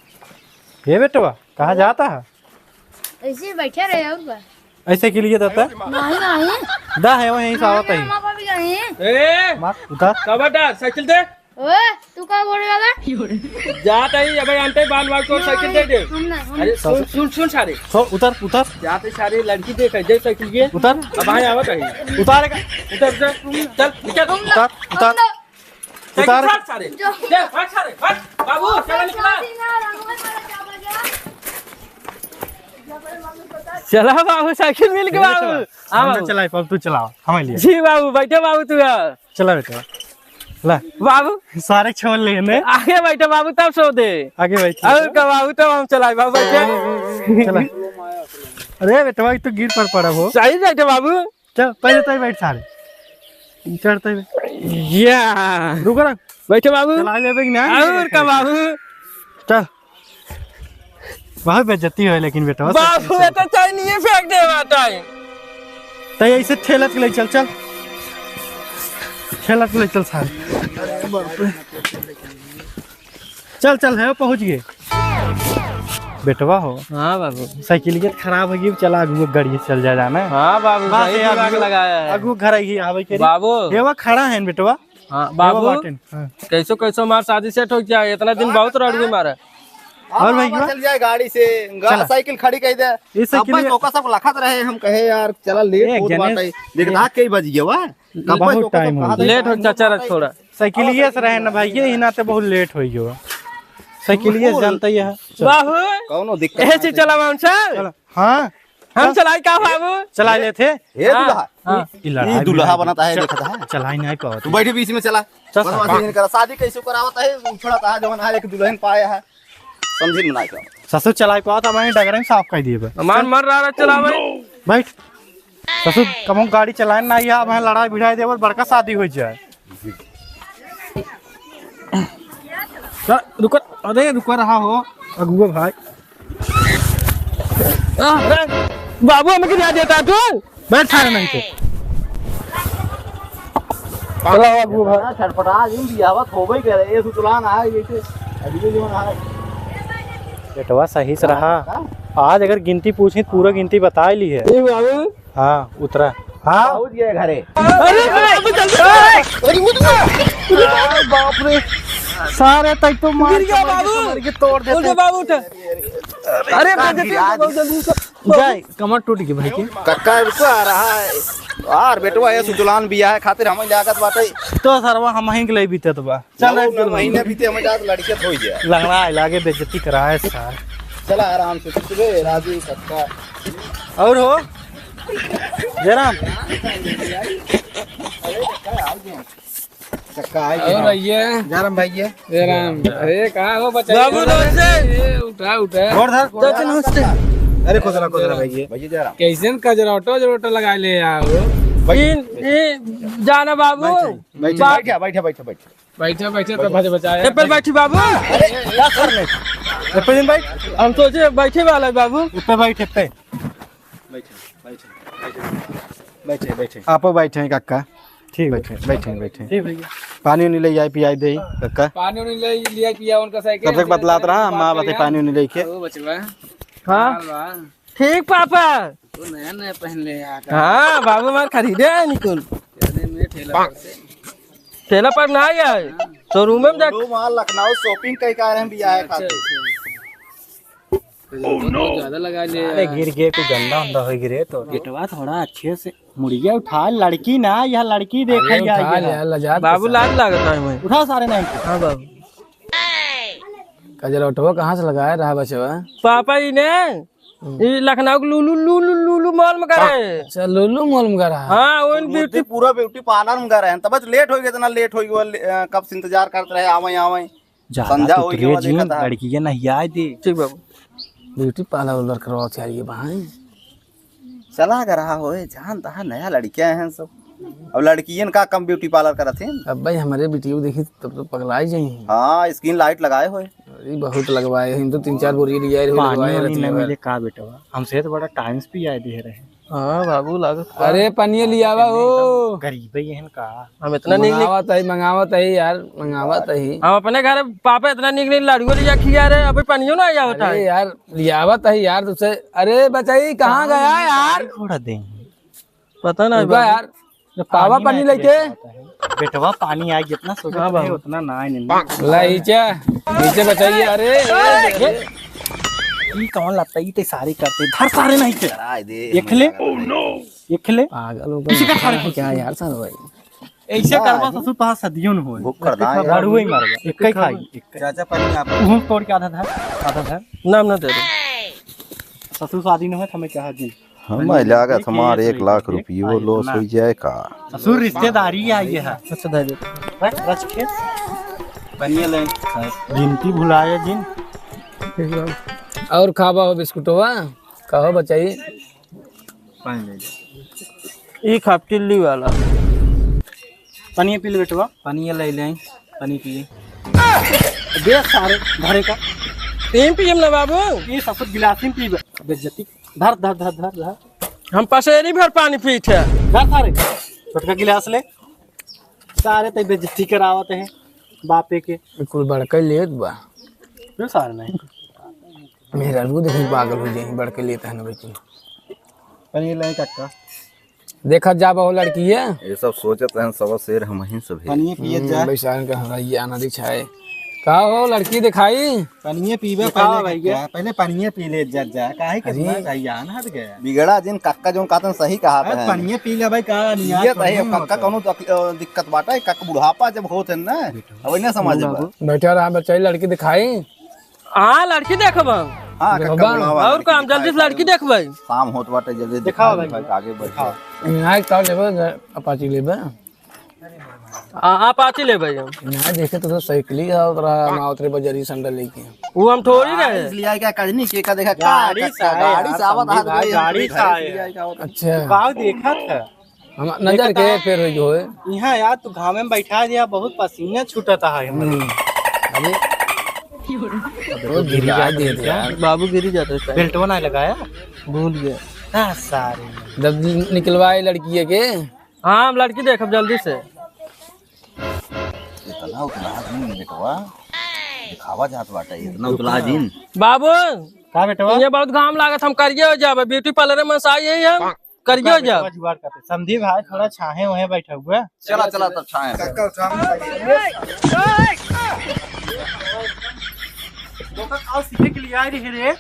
[SPEAKER 2] ये बेटवा कहाँ जाता है?
[SPEAKER 7] ऐसे बैठे रहे और बा।
[SPEAKER 2] ऐसे के लिए देता
[SPEAKER 7] नहीं नहीं
[SPEAKER 2] दा है वहीं से आवत है।
[SPEAKER 7] मामा भी गए।
[SPEAKER 6] ए
[SPEAKER 2] मार उतार।
[SPEAKER 6] कबड्डा साइकिल दे।
[SPEAKER 7] ओए तू का बोलने वाला?
[SPEAKER 6] जाता ही अबे आंटे बाल बाल को साइकिल दे दे।
[SPEAKER 7] हम
[SPEAKER 6] अरे सुन सुन सुन सारे
[SPEAKER 2] सो उतर उतर
[SPEAKER 6] जाते सारे लड़की देख दे साइकिल के।
[SPEAKER 2] उतर
[SPEAKER 6] अब आए आवत है
[SPEAKER 2] उतारेगा
[SPEAKER 6] उतर चल निकल
[SPEAKER 2] उतार उतार
[SPEAKER 6] साइकिल फाड़ सारे दे फाड़ सारे फाड़ बाबू चल निकला। चला बाबू साइकिल मिल गया बाबू। हाँ
[SPEAKER 2] हम
[SPEAKER 6] बाबू
[SPEAKER 2] चलाए पर तू चलाओ हमें लिए।
[SPEAKER 6] जी बाबू बैठे बाबू तू
[SPEAKER 2] चला बेटा ला
[SPEAKER 6] बाबू
[SPEAKER 2] सारे छोड़ लेने
[SPEAKER 6] आगे बैठे बाबू तब सो दे।
[SPEAKER 2] आगे बैठ
[SPEAKER 6] और का बाबू तब हम चलाए बाबू बैठे।
[SPEAKER 2] चला। अरे बेटा तो गिर पर पड़ा वो।
[SPEAKER 6] सही बैठे बाबू।
[SPEAKER 2] चल पहले तो बैठ सारे चढ़ते
[SPEAKER 6] या
[SPEAKER 2] रुको रख
[SPEAKER 6] बैठे बाबू
[SPEAKER 2] चला ले ना।
[SPEAKER 6] और का बाबू
[SPEAKER 2] चल बहुत बेइज्जती है लेकिन बेटा
[SPEAKER 6] बाबू ये तो चाइनीज फेंक दे बाता है।
[SPEAKER 2] तो ऐसे ठेलत के ले चल चल ठेलत के ले चल सारे। चल चल है पहुंच गए बेटवा हो।
[SPEAKER 6] हाँ बाबू
[SPEAKER 2] साइकिल खराब होगी चला आगू गाड़ी चल जा जाना।
[SPEAKER 6] हाँ बाबू सही दिमाग लगाया है
[SPEAKER 2] आगू घर आई आवे के
[SPEAKER 6] बाबू।
[SPEAKER 2] ये वो खड़ा है बेटवा।
[SPEAKER 6] हाँ बाबू
[SPEAKER 2] हाँ।
[SPEAKER 6] कैसो कैसो हमार शादी सेट हो जाए, इतना दिन बहुत रड़ मारा।
[SPEAKER 2] और भाई
[SPEAKER 3] चल जाए गाड़ी से साइकिल खड़ी कर दे।
[SPEAKER 2] ये साइकिल
[SPEAKER 3] चौका सब लखत रहे, हम कहे यार चला लेट
[SPEAKER 2] एक
[SPEAKER 3] बहुत
[SPEAKER 2] जने-
[SPEAKER 3] बात है। देखना कई बज गया वा
[SPEAKER 2] बहुत टाइम हो गया।
[SPEAKER 6] लेट हो चाचा रख थोड़ा।
[SPEAKER 2] साइकिल से रहे ना भाई ये हिना ते बहुत लेट हो गयो। साइकिल से जानता ही है।
[SPEAKER 6] बाबू
[SPEAKER 3] कौनो दिक्कत
[SPEAKER 6] ऐसे चला हम चल
[SPEAKER 2] चलो हाँ
[SPEAKER 6] हम चलाई का बाबू
[SPEAKER 2] चला ले थे।
[SPEAKER 3] ये दुल्हा
[SPEAKER 2] ये
[SPEAKER 3] दुल्हा बनाता है देखता है।
[SPEAKER 2] चलाई नहीं पावत।
[SPEAKER 3] तू बैठे बीच में चला
[SPEAKER 2] चल।
[SPEAKER 3] बनवासी नहीं करा, शादी कैसे करावता है उछड़ता है जवन है एक दुल्हन पाया है समझी ना क्या।
[SPEAKER 2] ससुर चलाई पावत हमारे डगरे में साफ कर दिए बे।
[SPEAKER 6] हमार मर रहा चला भाई।
[SPEAKER 2] बैठ ससुर कम गाड़ी चलाए ना या हमें लड़ाई भिड़ाई देव बड़का शादी हो जाए। चल रुको अरे रुको रहा हो अगुआ भाई।
[SPEAKER 6] बाबू हमें गिरा देता तू।
[SPEAKER 2] बैठ सारे नहीं थे
[SPEAKER 3] चलो अगुआ भाई छटपटा जिन बियावत होबे करे ये सुतलान आ जैसे अभी जो आ
[SPEAKER 2] बेटवा सही से रहा। आज अगर गिनती पूछी तो पूरा गिनती बता ली है।
[SPEAKER 6] ए बाबू
[SPEAKER 2] हाँ उतरा हाँ
[SPEAKER 3] पहुंच गए घरे।
[SPEAKER 6] अरे बाबू
[SPEAKER 2] बाप रे सारे तक तो मार
[SPEAKER 6] गिर गया बाबू।
[SPEAKER 2] के तोड़
[SPEAKER 6] उठ
[SPEAKER 2] देते।
[SPEAKER 6] बाबू उठ। अरे
[SPEAKER 2] जाए कमर टूट गई भाई की।
[SPEAKER 3] कक्का रुको आ रहा है यार बेटवा ये सुतलान बिया है खातिर हमें लागत बाटे
[SPEAKER 2] तो सरवा हम ही के लिए बीते तो बा चल एक
[SPEAKER 3] चल महीने बीते हमें जात लड़के हो गया
[SPEAKER 2] लंगड़ा है लागे बेइज्जती कराए सार।
[SPEAKER 3] चला आराम से सुबह राजी कक्का।
[SPEAKER 2] और हो जरा
[SPEAKER 4] और भैया
[SPEAKER 5] जरम भैया
[SPEAKER 4] ए राम, अरे कहाँ हो बच्चा?
[SPEAKER 1] बाबू नमस्ते।
[SPEAKER 4] उठा उठा।
[SPEAKER 2] और धर
[SPEAKER 1] चाचा नमस्ते।
[SPEAKER 5] अरे खुदरा भैया भैया जरम
[SPEAKER 4] कैसे कजरोटो लगा ले आओ।
[SPEAKER 1] जाना बाबू
[SPEAKER 5] बैठे बैठे बैठे बैठे
[SPEAKER 4] बैठे बैठे तो भज बचाया।
[SPEAKER 1] ए पर बैठी बाबू।
[SPEAKER 2] दिन भाई
[SPEAKER 1] हम सोचे बैठे वाला है बाबू।
[SPEAKER 2] पे बैठे पे
[SPEAKER 5] बैठे बैठे
[SPEAKER 2] आप बैठे हैं काका ठीक बैठे बैठे बैठे
[SPEAKER 4] ठीक भैया।
[SPEAKER 2] पानी नहीं ले आई पियाई दे काका
[SPEAKER 4] पानी उन्हें ले लिया पिया उनका साइकिल।
[SPEAKER 2] तब तक बतलात रहा माँ बते पानी नहीं लेके
[SPEAKER 4] ओ बचवा।
[SPEAKER 1] हाँ ठीक पापा।
[SPEAKER 4] तो नया नया पहन ले यार।
[SPEAKER 1] हाँ बाबू मार खरीदे है निकुल।
[SPEAKER 4] में ठेला पर से।
[SPEAKER 1] ठेला पर ना आए शोरूम में जा।
[SPEAKER 3] वहाँ लखनऊ शॉपिंग कई कह रहे हैं बियाह खातिर।
[SPEAKER 4] ज्यादा लगा ले।
[SPEAKER 2] अरे गिर गए कोई गंदा उंदा हो गिरे तो गेटवा थोड़ा अच्छे से मुड़िया उठा लड़की ना यह लड़की देखा
[SPEAKER 4] लजा
[SPEAKER 1] बाबू लाज लागता है मैं।
[SPEAKER 2] उठा सारे नहीं
[SPEAKER 1] हाँ बाबू।
[SPEAKER 4] कजरोटो कहाँ से लगाया रहा बचवा?
[SPEAKER 1] पापा ही ने ये लखनऊ के लुलु लुलु लुलु मॉल में करे।
[SPEAKER 4] अच्छा लुलु मॉल में रहा।
[SPEAKER 1] हाँ वो
[SPEAKER 3] ब्यूटी पूरा ब्यूटी पार्लर में गए रहे हैं तब लेट हो गया इतना लेट हो गया कब से इंतजार करते रहे आवे आवे संध्या हो गई देखा था
[SPEAKER 2] लड़की के नहीं आए दे
[SPEAKER 1] ठीक बाबू।
[SPEAKER 4] ब्यूटी पार्लर उलर करवाओ चाहिए भाई।
[SPEAKER 3] चला कर रहा हो जान तहा नया लड़कियां हैं सब अब लड़कियन का कम ब्यूटी पार्लर करते हैं।
[SPEAKER 4] अब भाई हमारे वीडियो देखी तब तो पगलाई जाइए।
[SPEAKER 3] हाँ स्किन लाइट लगाए हुए
[SPEAKER 4] अरे बहुत लगवाए हैं तो 3-4 बोरी लिया
[SPEAKER 2] नहीं मिले का बेटा हमसे तो बड़ा टाइम भी आए दे रहे
[SPEAKER 1] हाँ बाबू लागत।
[SPEAKER 4] अरे पनिया लिया वा ओ
[SPEAKER 2] गरीब ही है का
[SPEAKER 1] हम इतना निक
[SPEAKER 4] मंगावत है यार मंगावत है।
[SPEAKER 1] हम अपने घर पापा इतना निक निक लाड़ुओ लिया खिया रहे अभी पनियो ना आया होता
[SPEAKER 4] अरे
[SPEAKER 1] है
[SPEAKER 4] यार लियावत है यार तुझसे। अरे बचाई कहाँ गया यार?
[SPEAKER 2] थोड़ा दे
[SPEAKER 1] पता ना
[SPEAKER 4] रुका यार पावा पानी लेके
[SPEAKER 2] बेटवा पानी आए जितना सोचा था उतना ना आए नहीं
[SPEAKER 4] नीचे नीचे बचाइए। अरे
[SPEAKER 2] ये कौन लगता है ये सारे करते धर सारे नहीं थे
[SPEAKER 3] कराए दे
[SPEAKER 2] एक ले
[SPEAKER 4] पागल हो गए क्या यार सर भाई
[SPEAKER 2] ऐसे करवा ससुर तो सदियों न होए
[SPEAKER 3] भूख कर दाए
[SPEAKER 2] लड़ुए ही मर गया एक ही खाई एक
[SPEAKER 3] चाचा पानी आप
[SPEAKER 2] हूं तोड़ के आधा धर
[SPEAKER 1] नाम ना दे दो।
[SPEAKER 2] ससुर शादी न हो हमें कहा जी
[SPEAKER 3] हम लागत हमार 1 लाख रुपये लॉस हो जाए का
[SPEAKER 2] ससुर रिश्तेदारी आई है
[SPEAKER 1] अच्छा दे दो।
[SPEAKER 2] रच के बनिए ले गिनती भुलाए जिन
[SPEAKER 4] और खावा हो बिस्कुटवा कहो बचाई।
[SPEAKER 1] ये खाप टिल्ली वाला
[SPEAKER 2] पानी पी ले बेटवा पानी ले ले पानी पिए दे सारे धरे का
[SPEAKER 1] तीन पीएम ना बाबू।
[SPEAKER 2] ये ससुर गिलास में पी बेइज्जती धर धर धर धर धर
[SPEAKER 1] हम पसेरी भर पानी पीते
[SPEAKER 2] धर सारे छोटका गिलास ले सारे ते बेइज्जती करावत है बापे के
[SPEAKER 4] बिल्कुल बड़का लेत बा।
[SPEAKER 2] क्यों सारे नहीं
[SPEAKER 4] मेरा रू देखी पागल हो जाए बड़के लेता है ना बिल्कुल।
[SPEAKER 2] पानी ले काका
[SPEAKER 4] देखा जा बहु लड़की है
[SPEAKER 3] ये सब सोचत हैं सब शेर हम ही सब है
[SPEAKER 2] पानी पिए जा
[SPEAKER 4] बैसार का हमरा ये आना दिखाए का हो लड़की दिखाई।
[SPEAKER 2] पानी पीबे पहले भैया पहले पानी पी ले जा जा काहे के जान हट गया
[SPEAKER 3] बिगड़ा जिन कक्का जो कहते हैं सही कहा है
[SPEAKER 2] पानी पी ले भाई का
[SPEAKER 3] ये तो है कक्का कोनो दिक्कत बाटा है कक्का बुढ़ापा जब होते हैं ना अब ना समझ
[SPEAKER 4] बैठा रहा बच्चा लड़की दिखाई।
[SPEAKER 1] हाँ लड़की देखब
[SPEAKER 3] हां कक्का बुढ़ावा
[SPEAKER 1] और काम जल्दी से लड़की देखबै।
[SPEAKER 3] शाम होत बाटे जल्दी
[SPEAKER 2] दिखाओ
[SPEAKER 3] भाई आगे बढ़ाओ
[SPEAKER 4] यहाँ का लेबे अपाची लेबे
[SPEAKER 1] आप आती ले भाई हम
[SPEAKER 4] यहाँ देखे तो साइकिल ही आवत रहा मावतरे बजारी संडल लेके
[SPEAKER 1] वो हम थोड़ी रहे।
[SPEAKER 3] इसलिए क्या कजनी के का देखा गाड़ी से आवत हाथ
[SPEAKER 2] गाड़ी से
[SPEAKER 4] अच्छा
[SPEAKER 2] गाँव देखा था
[SPEAKER 4] हम नजर के फिर जो है
[SPEAKER 2] यहाँ यार तू घाम में बैठा दिया बहुत पसीना छूटता है
[SPEAKER 4] अरे गिरा दे दे यार
[SPEAKER 1] बाबू गिरी जाता है
[SPEAKER 2] बेल्टवा नहीं लगाया
[SPEAKER 1] भूल गया।
[SPEAKER 2] हाँ सारे
[SPEAKER 4] जब निकलवाए लड़की के
[SPEAKER 1] हाँ हम लड़की देखब जल्दी से।
[SPEAKER 3] इतना उतला दिन बेटवा दिखावा जात बाटे इतना उतला दिन
[SPEAKER 1] बाबू
[SPEAKER 2] का बेटवा
[SPEAKER 1] ये बहुत घाम लागत हम करिए हो जाब ब्यूटी पार्लर में साई है हम करिए हो जाब।
[SPEAKER 2] जुगाड़ करते समझी भाई थोड़ा छाहे वहे बैठा हुआ
[SPEAKER 3] चला चला तब छाए
[SPEAKER 2] सीखे के लिए आई रही रे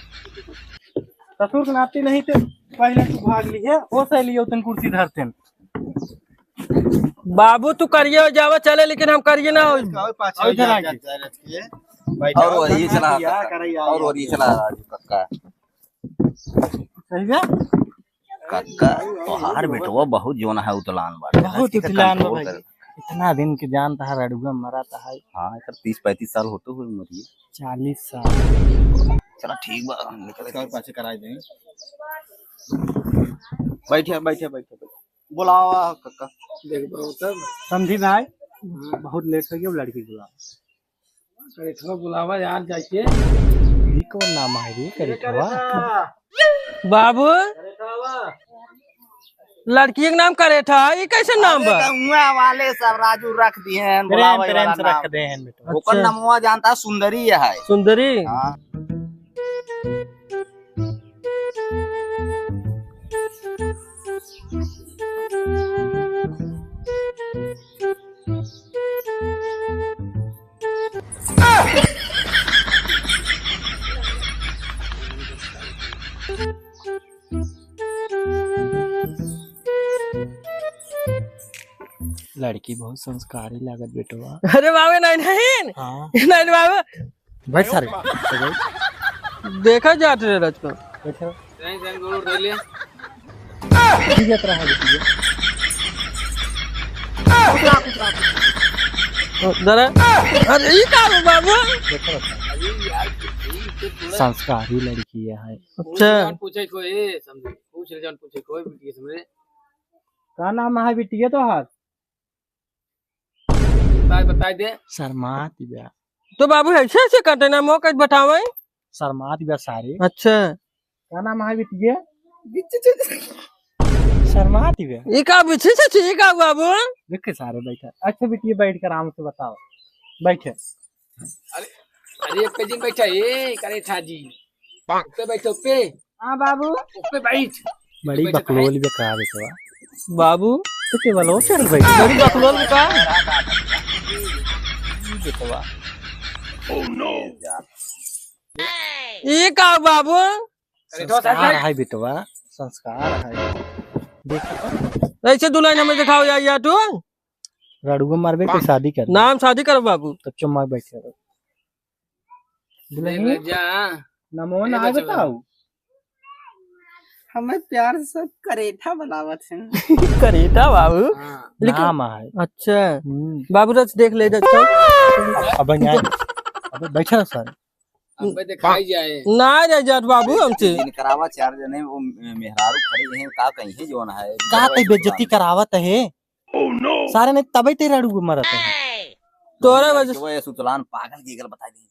[SPEAKER 2] ससुर के नाते नहीं थे पहले तू भाग लिए हो सह लिए उतन कुर्सी धरते
[SPEAKER 1] बाबू तू करिए हो जावा चले लेकिन हम करिए ना हो।
[SPEAKER 3] और ये चला और ये चला कक्का
[SPEAKER 2] सही है
[SPEAKER 3] काका तोहार बेटवा बहुत जोन है उतलान बाटे
[SPEAKER 2] बहुत
[SPEAKER 3] इसके
[SPEAKER 2] उतलान बा
[SPEAKER 3] कंट्रोल
[SPEAKER 2] भाई।
[SPEAKER 3] कर।
[SPEAKER 2] इतना दिन के जान था रड़ुआ मरा था है
[SPEAKER 3] हाँ एकर 30-35 साल होते हुए मरिए।
[SPEAKER 2] 40 साल।
[SPEAKER 3] चलो ठीक बा निकल
[SPEAKER 5] और पाछे कराई दें।
[SPEAKER 3] बैठिए बैठिए बैठिए बुलावा काका।
[SPEAKER 4] देख बहु तब
[SPEAKER 2] समझी भाई बहुत लेट हो गया, वो लड़की बुला।
[SPEAKER 4] करेठवा बुलावा यार जाके
[SPEAKER 2] ये कौन नाम है रे करेठवा?
[SPEAKER 1] बाबू लड़की के नाम करेठा, ये कैसे नाम बा?
[SPEAKER 3] गौवा वाले सब राजू रख दिए हैं
[SPEAKER 2] प्रेम
[SPEAKER 3] बुलावे
[SPEAKER 2] प्रेम
[SPEAKER 3] वाला
[SPEAKER 2] से
[SPEAKER 3] नाम।
[SPEAKER 2] रख दे हैं बेटा।
[SPEAKER 3] ओकर नामवा जानता है सुंदरी है।
[SPEAKER 1] सुंदरी।
[SPEAKER 3] हाँ
[SPEAKER 2] लड़की बहुत संस्कारी लागत बेटवा।
[SPEAKER 1] अरे बाबू नहीं नहीं
[SPEAKER 2] हाँ
[SPEAKER 1] नहीं बाबू
[SPEAKER 2] बैठ सारे
[SPEAKER 1] देखा जात रे रचको
[SPEAKER 2] बैठो।
[SPEAKER 4] नहीं जान गोड़ रे ले
[SPEAKER 2] ठीक है तरह है
[SPEAKER 1] दरा। अरे ये का बा बाबू?
[SPEAKER 2] संस्कारी लड़की है।
[SPEAKER 1] अच्छा
[SPEAKER 4] जान पूछे कोई समझे पूछ ले जान पूछे कोई बिटिया समझे
[SPEAKER 2] का नाम है बिटिया तो हाथ?
[SPEAKER 4] बता दे।
[SPEAKER 2] शर्मात बा।
[SPEAKER 1] तो बाबू ऐसे ऐसे करते ना मौका बतावे।
[SPEAKER 2] शर्मात बा सारे।
[SPEAKER 1] अच्छा
[SPEAKER 2] का नाम है बिटिया? शर्मात बा।
[SPEAKER 1] ये का बिछे से ठीक है बाबू?
[SPEAKER 2] देख के सारे बैठा। अच्छा बिटिया बैठ कर आराम से बताओ। बैठे।
[SPEAKER 4] अरे एक पेजी बैठा ये करेठा जी पे बैठो पे।
[SPEAKER 2] हाँ बाबू
[SPEAKER 4] पे बैठ
[SPEAKER 2] बड़ी बकलोल भी करा बेटवा।
[SPEAKER 1] बाबू
[SPEAKER 2] तो केवल वो चल बैठ
[SPEAKER 1] बड़ी बकलोल का
[SPEAKER 2] बेटवा।
[SPEAKER 1] ये का बाबू?
[SPEAKER 2] संस्कार है बेटवा, संस्कार है। देख
[SPEAKER 1] ऐसे दुल्हन हमें दिखाओ या तू
[SPEAKER 2] रड़ुआ मरबे के शादी कर
[SPEAKER 1] नाम शादी करो बाबू।
[SPEAKER 2] तब चुम्मा बैठे रहो। दुल्हन
[SPEAKER 4] जा
[SPEAKER 2] नमो ना बताओ।
[SPEAKER 5] हमें प्यार से करेठा बनावत है।
[SPEAKER 1] करेटा बाबू।
[SPEAKER 2] नाम है।
[SPEAKER 1] अच्छा बाबू रच देख ले रच
[SPEAKER 2] अब अब बैठा सर।
[SPEAKER 4] अब दिखाई जाए
[SPEAKER 1] ना जा जात बाबू हमसे
[SPEAKER 3] दिन करावा 4 जने वो मेहरारू खड़े हैं का कहीं है जोन है
[SPEAKER 2] का ते बेइज्जती करावत है। सारे ने तबे ते रड़ुआ मरत है।
[SPEAKER 1] तोरा वजह से।
[SPEAKER 3] वो ये सुतलान पागल की गल बता दी।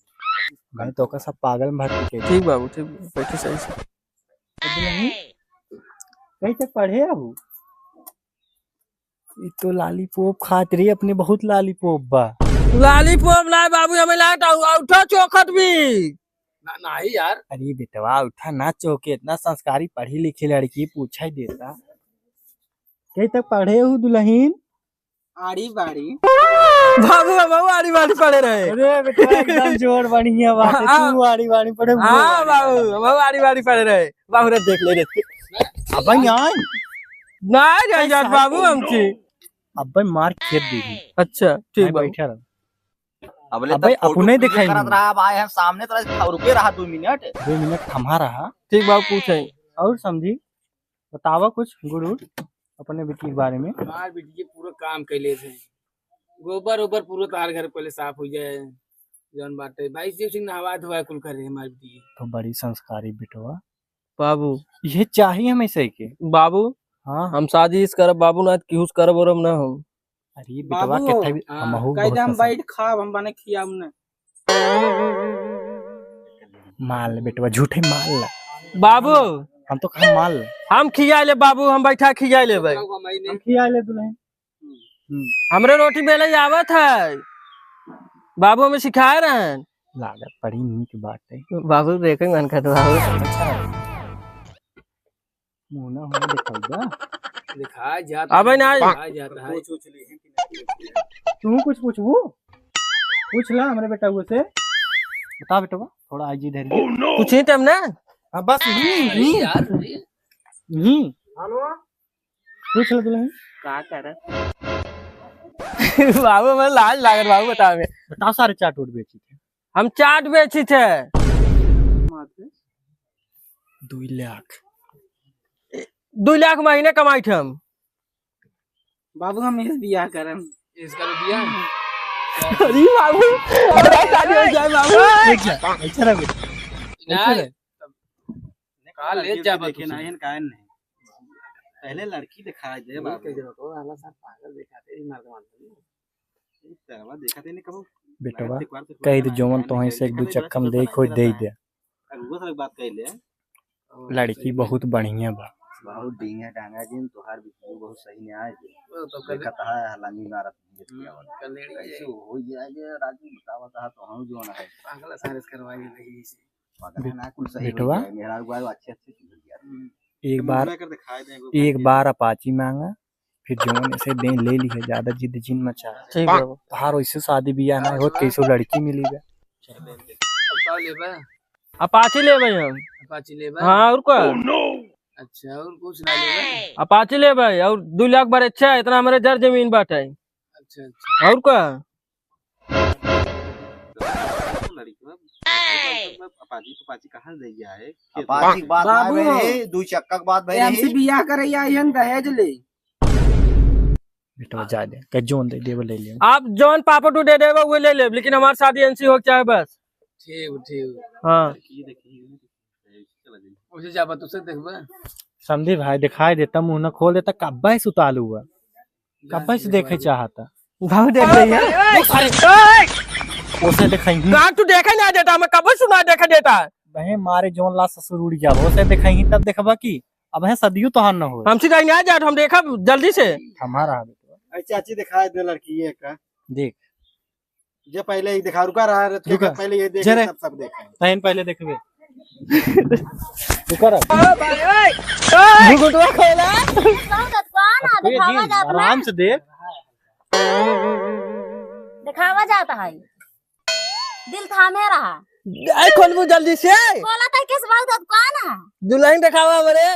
[SPEAKER 2] भाई तो का सब पागल में भर के।
[SPEAKER 1] ठीक बाबू ठीक बैठे सही से।
[SPEAKER 2] कहीं तक पढ़े अब? ये तो लालीपॉप खात रही अपने बहुत लालीपॉप बा।
[SPEAKER 1] लालीपॉप लाए बाबू हमें लाए उठा चौखट भी
[SPEAKER 4] नहीं यार।
[SPEAKER 2] अरे बेटवा उठा ना चौके, इतना संस्कारी पढ़ी लिखी लड़की पूछा ही देता। कहीं तक पढ़े हो दुल्हन?
[SPEAKER 5] आड़ी बाड़ी
[SPEAKER 1] बाबू बाबू आड़ी बाड़ी पड़े रहे।
[SPEAKER 2] अरे बेटा एकदम जोर बढ़िया बात है। तू आड़ी बाड़ी पढ़े।
[SPEAKER 1] हाँ बाबू बाबू आड़ी बाड़ी पड़े रहे। बाबू रे देख ले रे।
[SPEAKER 2] अब यहाँ
[SPEAKER 1] ना जा जात बाबू हमसे।
[SPEAKER 2] अब मार खेत दी।
[SPEAKER 1] अच्छा ठीक बाबू।
[SPEAKER 2] बैठा रहो।
[SPEAKER 3] अबले
[SPEAKER 2] अबे
[SPEAKER 3] तक फोटो
[SPEAKER 2] अपने
[SPEAKER 3] क्लिक
[SPEAKER 2] दिखाई
[SPEAKER 3] करत
[SPEAKER 2] नहीं।
[SPEAKER 3] रहा। अब आए हैं सामने तरह रुके रहा 2 मिनट।
[SPEAKER 2] 2 मिनट थमा रहा।
[SPEAKER 1] ठीक बाबू पूछे
[SPEAKER 2] और समझी बतावा कुछ गुरु अपने बेटी के बारे में।
[SPEAKER 4] हमार बिटिया पूरा काम कैले थे। गोबर ओबर पूरा तार घर पहले साफ हो जाए जौन बाटे 22 सिंह नहवा धोआ कुल करे हमारी बिटिया।
[SPEAKER 2] तो बड़ी संस्कारी बेटवा।
[SPEAKER 1] बाबू
[SPEAKER 2] ये चाहिए हमें सही के।
[SPEAKER 1] बाबू
[SPEAKER 2] हाँ
[SPEAKER 1] हम शादी इस करब बाबू ना किहुस करब और हम ना हम।
[SPEAKER 2] अरे बेटवा
[SPEAKER 5] बाबू,
[SPEAKER 2] कितना भी
[SPEAKER 4] हाँ,
[SPEAKER 2] हमहू
[SPEAKER 5] कई
[SPEAKER 2] बहुत
[SPEAKER 5] हम
[SPEAKER 2] पसंद।
[SPEAKER 5] बैठ खाब हम बने खियाब ना।
[SPEAKER 2] माल ले बेटवा झूठे माल ला।
[SPEAKER 1] बाबू
[SPEAKER 2] हम तो खा माल ला।
[SPEAKER 1] हम खिया ले बाबू हम बैठा खिया ले भाई।
[SPEAKER 2] हम खिया ले दुल्हन।
[SPEAKER 1] हमरे रोटी बेले आवत है बाबू हमें सिखाए रहे।
[SPEAKER 2] लागत बड़ी नीक बात है।
[SPEAKER 1] बाबू देखे मन कर बाबू
[SPEAKER 2] मुना होने दिखाऊगा।
[SPEAKER 4] दिखा जाता
[SPEAKER 1] अबे ना
[SPEAKER 4] दिखा जाता है।
[SPEAKER 2] तू कुछ पूछबू? पूछ ला हमरे बेटा से। बता बेटा थोड़ा आजी इधर ही।
[SPEAKER 1] पूछी तब ना।
[SPEAKER 2] हाँ बस
[SPEAKER 4] अरे यार
[SPEAKER 2] नहीं पूछ लो दुल्हन।
[SPEAKER 5] का कर
[SPEAKER 1] बाबू मैं लाज लागत बाबू बता में।
[SPEAKER 2] बता सारे चाट उट बेची थे।
[SPEAKER 1] हम चाट बेची थे
[SPEAKER 2] 2 लाख।
[SPEAKER 6] 2 लाख महीने कमाई थे हम।
[SPEAKER 4] बाबू हम इस बियाह करम इसका बियाह
[SPEAKER 1] अरे बाबू हमारा शादी हो जाए बाबू।
[SPEAKER 2] अच्छा रह बेटा
[SPEAKER 4] का ले जा
[SPEAKER 5] देखे ना हन कान नहीं पहले लड़की दिखा दे बाबू
[SPEAKER 4] तो वाला सर पागल दिखाते ही मार मार
[SPEAKER 5] तरवा देखा ते नहीं कबो
[SPEAKER 2] बेटवा कह दे जोवन तो से एक दो चक्कम दे कोई दे दे।
[SPEAKER 5] वो सब बात कह ले
[SPEAKER 2] लड़की बहुत बढ़िया बा।
[SPEAKER 3] बहुत डींगा डांगा जिन तोहार बिल्कुल बहुत सही नहीं आए तो देखा था हलानी मारत कैसे हो जाए राजू बतावता तो हम जो ना है
[SPEAKER 4] पागल सारे करवाएंगे नहीं से
[SPEAKER 3] पागल ना कुल सही
[SPEAKER 2] बेटवा
[SPEAKER 3] मेरा बार अच्छे अच्छे चीज दिया
[SPEAKER 2] एक बार अपाची मांगा फिर जोन ऐसे दे ले ली है ज्यादा जिद जिन मचा।
[SPEAKER 1] ठीक है
[SPEAKER 2] तार वैसे शादी बियाह ना हो कैसे लड़की मिली बा।
[SPEAKER 4] अब का लेबा
[SPEAKER 6] अपाची ले भाई हम।
[SPEAKER 4] अपाची लेबा
[SPEAKER 6] हाँ और क्या
[SPEAKER 4] अच्छा और कुछ ना लेबा
[SPEAKER 6] अपाची ले भाई और 2 लाख बार अच्छा है इतना हमारे जर जमीन बात है।
[SPEAKER 4] अच्छा अच्छा
[SPEAKER 6] और क्या
[SPEAKER 5] अपाची कहां दे गया है
[SPEAKER 3] अपाची की बात
[SPEAKER 4] बाबू।
[SPEAKER 3] भाई दू चक्का की बात भाई
[SPEAKER 4] हमसे बियाह करैया हन दहेज ले
[SPEAKER 2] बेटा जा दे के जोन दे देव ले ले।
[SPEAKER 6] आप जॉन पापा टू दे देगा वो ले ले लेकिन हमारी शादी एनसी हो चाहे बस।
[SPEAKER 4] ठीक ठीक
[SPEAKER 6] हाँ
[SPEAKER 4] उसे जा बत उसे देखबा
[SPEAKER 2] समझे भाई दिखाई देता मुंह न खोल देता कब्बा ही सुतालू हुआ कब्बा से देखे चाहता
[SPEAKER 1] भाव देख रही है
[SPEAKER 2] उसे दिखाई
[SPEAKER 6] कहाँ तू देखा नहीं देता मैं कब सुना देखा देता
[SPEAKER 2] बहे मारे जोन ला ससुर उड़ जा उसे दिखाई तब देखबा की अब है सदियों तो न हो
[SPEAKER 6] हमसे कहीं नहीं जाए हम देखा जल्दी से
[SPEAKER 2] हमारा
[SPEAKER 5] चाची दिखाई दे लड़की ये का
[SPEAKER 2] देख
[SPEAKER 5] जो पहले ही दिखा रुका रहा है
[SPEAKER 2] रुका।
[SPEAKER 5] पहले ये देख
[SPEAKER 2] जरे।
[SPEAKER 5] सब देखा
[SPEAKER 2] तहन पहले देखबे तू कर
[SPEAKER 1] घुघुटवा खोला
[SPEAKER 2] आराम से देख
[SPEAKER 7] दिखावा जाता है दिल थामे रहा
[SPEAKER 1] आई खोलबू जल्दी से
[SPEAKER 7] बोला था किस बात का दुकान है
[SPEAKER 1] दुल्हन दिखावा हमारे।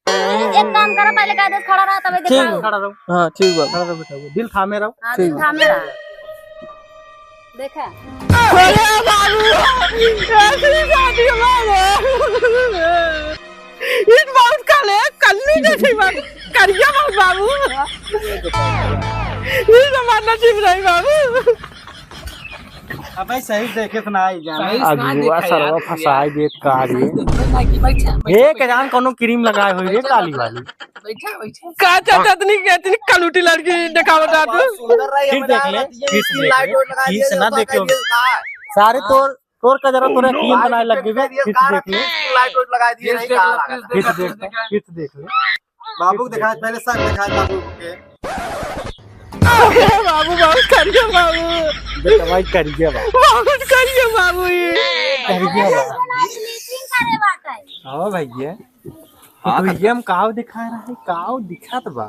[SPEAKER 7] एक काम करो पहले कायदे से खड़ा रहा तब दिखाओ
[SPEAKER 2] खड़ा रहो
[SPEAKER 1] हाँ ठीक बा
[SPEAKER 2] खड़ा रहो बेटा दिल थामे रहो
[SPEAKER 7] हाँ, दिल थामे रहा देखा
[SPEAKER 1] अरे बाबू ऐसी शादी हमारे इन बहुत काले कल्लू जैसी बात करिया बाबू ये हमारा नसीब नहीं बाबू।
[SPEAKER 5] अब भाई सही देखे तो ना ही जाना
[SPEAKER 2] अगुआ सरवा फसाई देत काली एक जान कोनो क्रीम लगाए हुई रे काली वाली
[SPEAKER 4] बैठा बैठा
[SPEAKER 6] का चाचा इतनी कलूटी लड़की दिखावत आप
[SPEAKER 2] फिर देख ले फिर से ना देखियो सारे तोर का जरा तोरे यकीन बनाए लग गए फिर देख ले
[SPEAKER 3] लाइट लगा दिए नहीं कहा
[SPEAKER 2] फिर देख ले
[SPEAKER 5] बाबू को दिखा पहले सब दिखा बाबू के
[SPEAKER 1] बाबू बहुत करिया बाबू
[SPEAKER 2] बेटा भाई करिए बा
[SPEAKER 1] बहुत करिया बाबू ये
[SPEAKER 2] करिए बा
[SPEAKER 7] मीटिंग करे बात है
[SPEAKER 2] हां भैया तो ये हम काव दिखा रहा है काव दिखात बा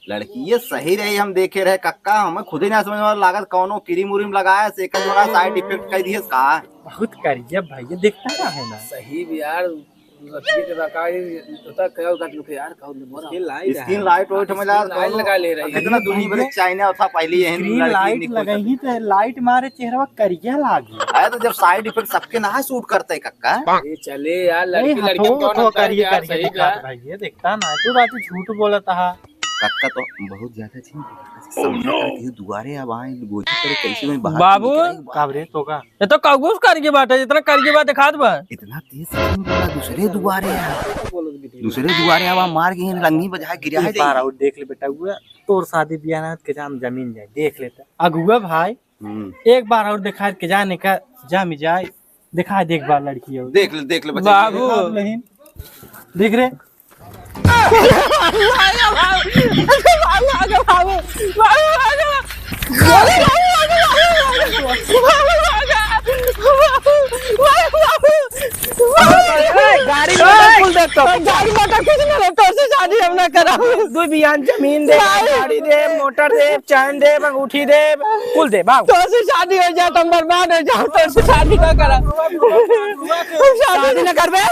[SPEAKER 3] लड़की ये सही रही हम देखे रहे कक्का हमें खुद ही ना समझ में लागत कौनो क्रीम उरीम लगाया से एक जोड़ा साइड इफेक्ट कर दिए का
[SPEAKER 2] बहुत करिए भैया देखता ना है ना
[SPEAKER 4] सही भी यार रखिए के रखा होता कहो का लोग यार कहो मोरा
[SPEAKER 3] स्किन लाइट वाइट में
[SPEAKER 4] लाइन लगा ले रही है
[SPEAKER 3] इतना दुनिया भर चाइना था पहले ये
[SPEAKER 2] ग्रीन लाइट लगाई तो लाइट मारे चेहरा करिया लागी
[SPEAKER 3] है तो जब साइड इफेक्ट सबके ना सूट करते है कक्का
[SPEAKER 4] ये चले यार लड़की लड़की
[SPEAKER 2] तो
[SPEAKER 4] कौन होता है
[SPEAKER 2] करिए
[SPEAKER 4] यार
[SPEAKER 2] करिए
[SPEAKER 4] सही
[SPEAKER 2] दिखात भैया देखता ना तू बात झूठ बोलता है
[SPEAKER 3] कक्का तो बहुत ज्यादा थी समझा करके दुआरे अब आए गोची करे कैसे में बाहर
[SPEAKER 6] बाबू
[SPEAKER 2] काबरे तो का
[SPEAKER 6] ये तो कगूस करके बात है इतना करके बात दिखात बा
[SPEAKER 3] इतना तेज से क्यों बोला दूसरे दुआरे अब मार के लंगी बजा गिरा है
[SPEAKER 2] बार आउट देख ले बेटा हुआ तोर शादी बियाह ना के जाम जमीन जाए देख लेता अगुआ भाई एक बार और दिखा के जाने का जा मिजाज दिखा देख बार लड़की हो
[SPEAKER 3] देख ले
[SPEAKER 6] बाबू
[SPEAKER 2] देख रे
[SPEAKER 1] गाड़ी मोटर कुछ ना तो से शादी हम ना कराओ
[SPEAKER 4] 2 बियान जमीन दे गाड़ी दे मोटर दे चैन दे अंगूठी दे कुल दे बाबू
[SPEAKER 1] तो से शादी हो जाए तुम बर्बाद हो जाओ तो से शादी ना करा शादी ना करबे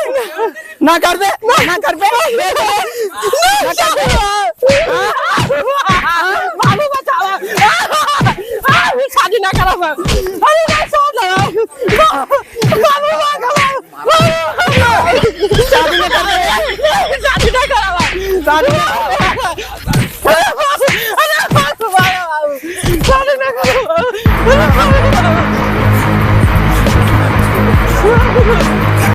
[SPEAKER 1] ना करबे ना करबे बाबू बचावा शादी ना करा अरे ना सोच बाबू शादी ना करा
[SPEAKER 2] शादी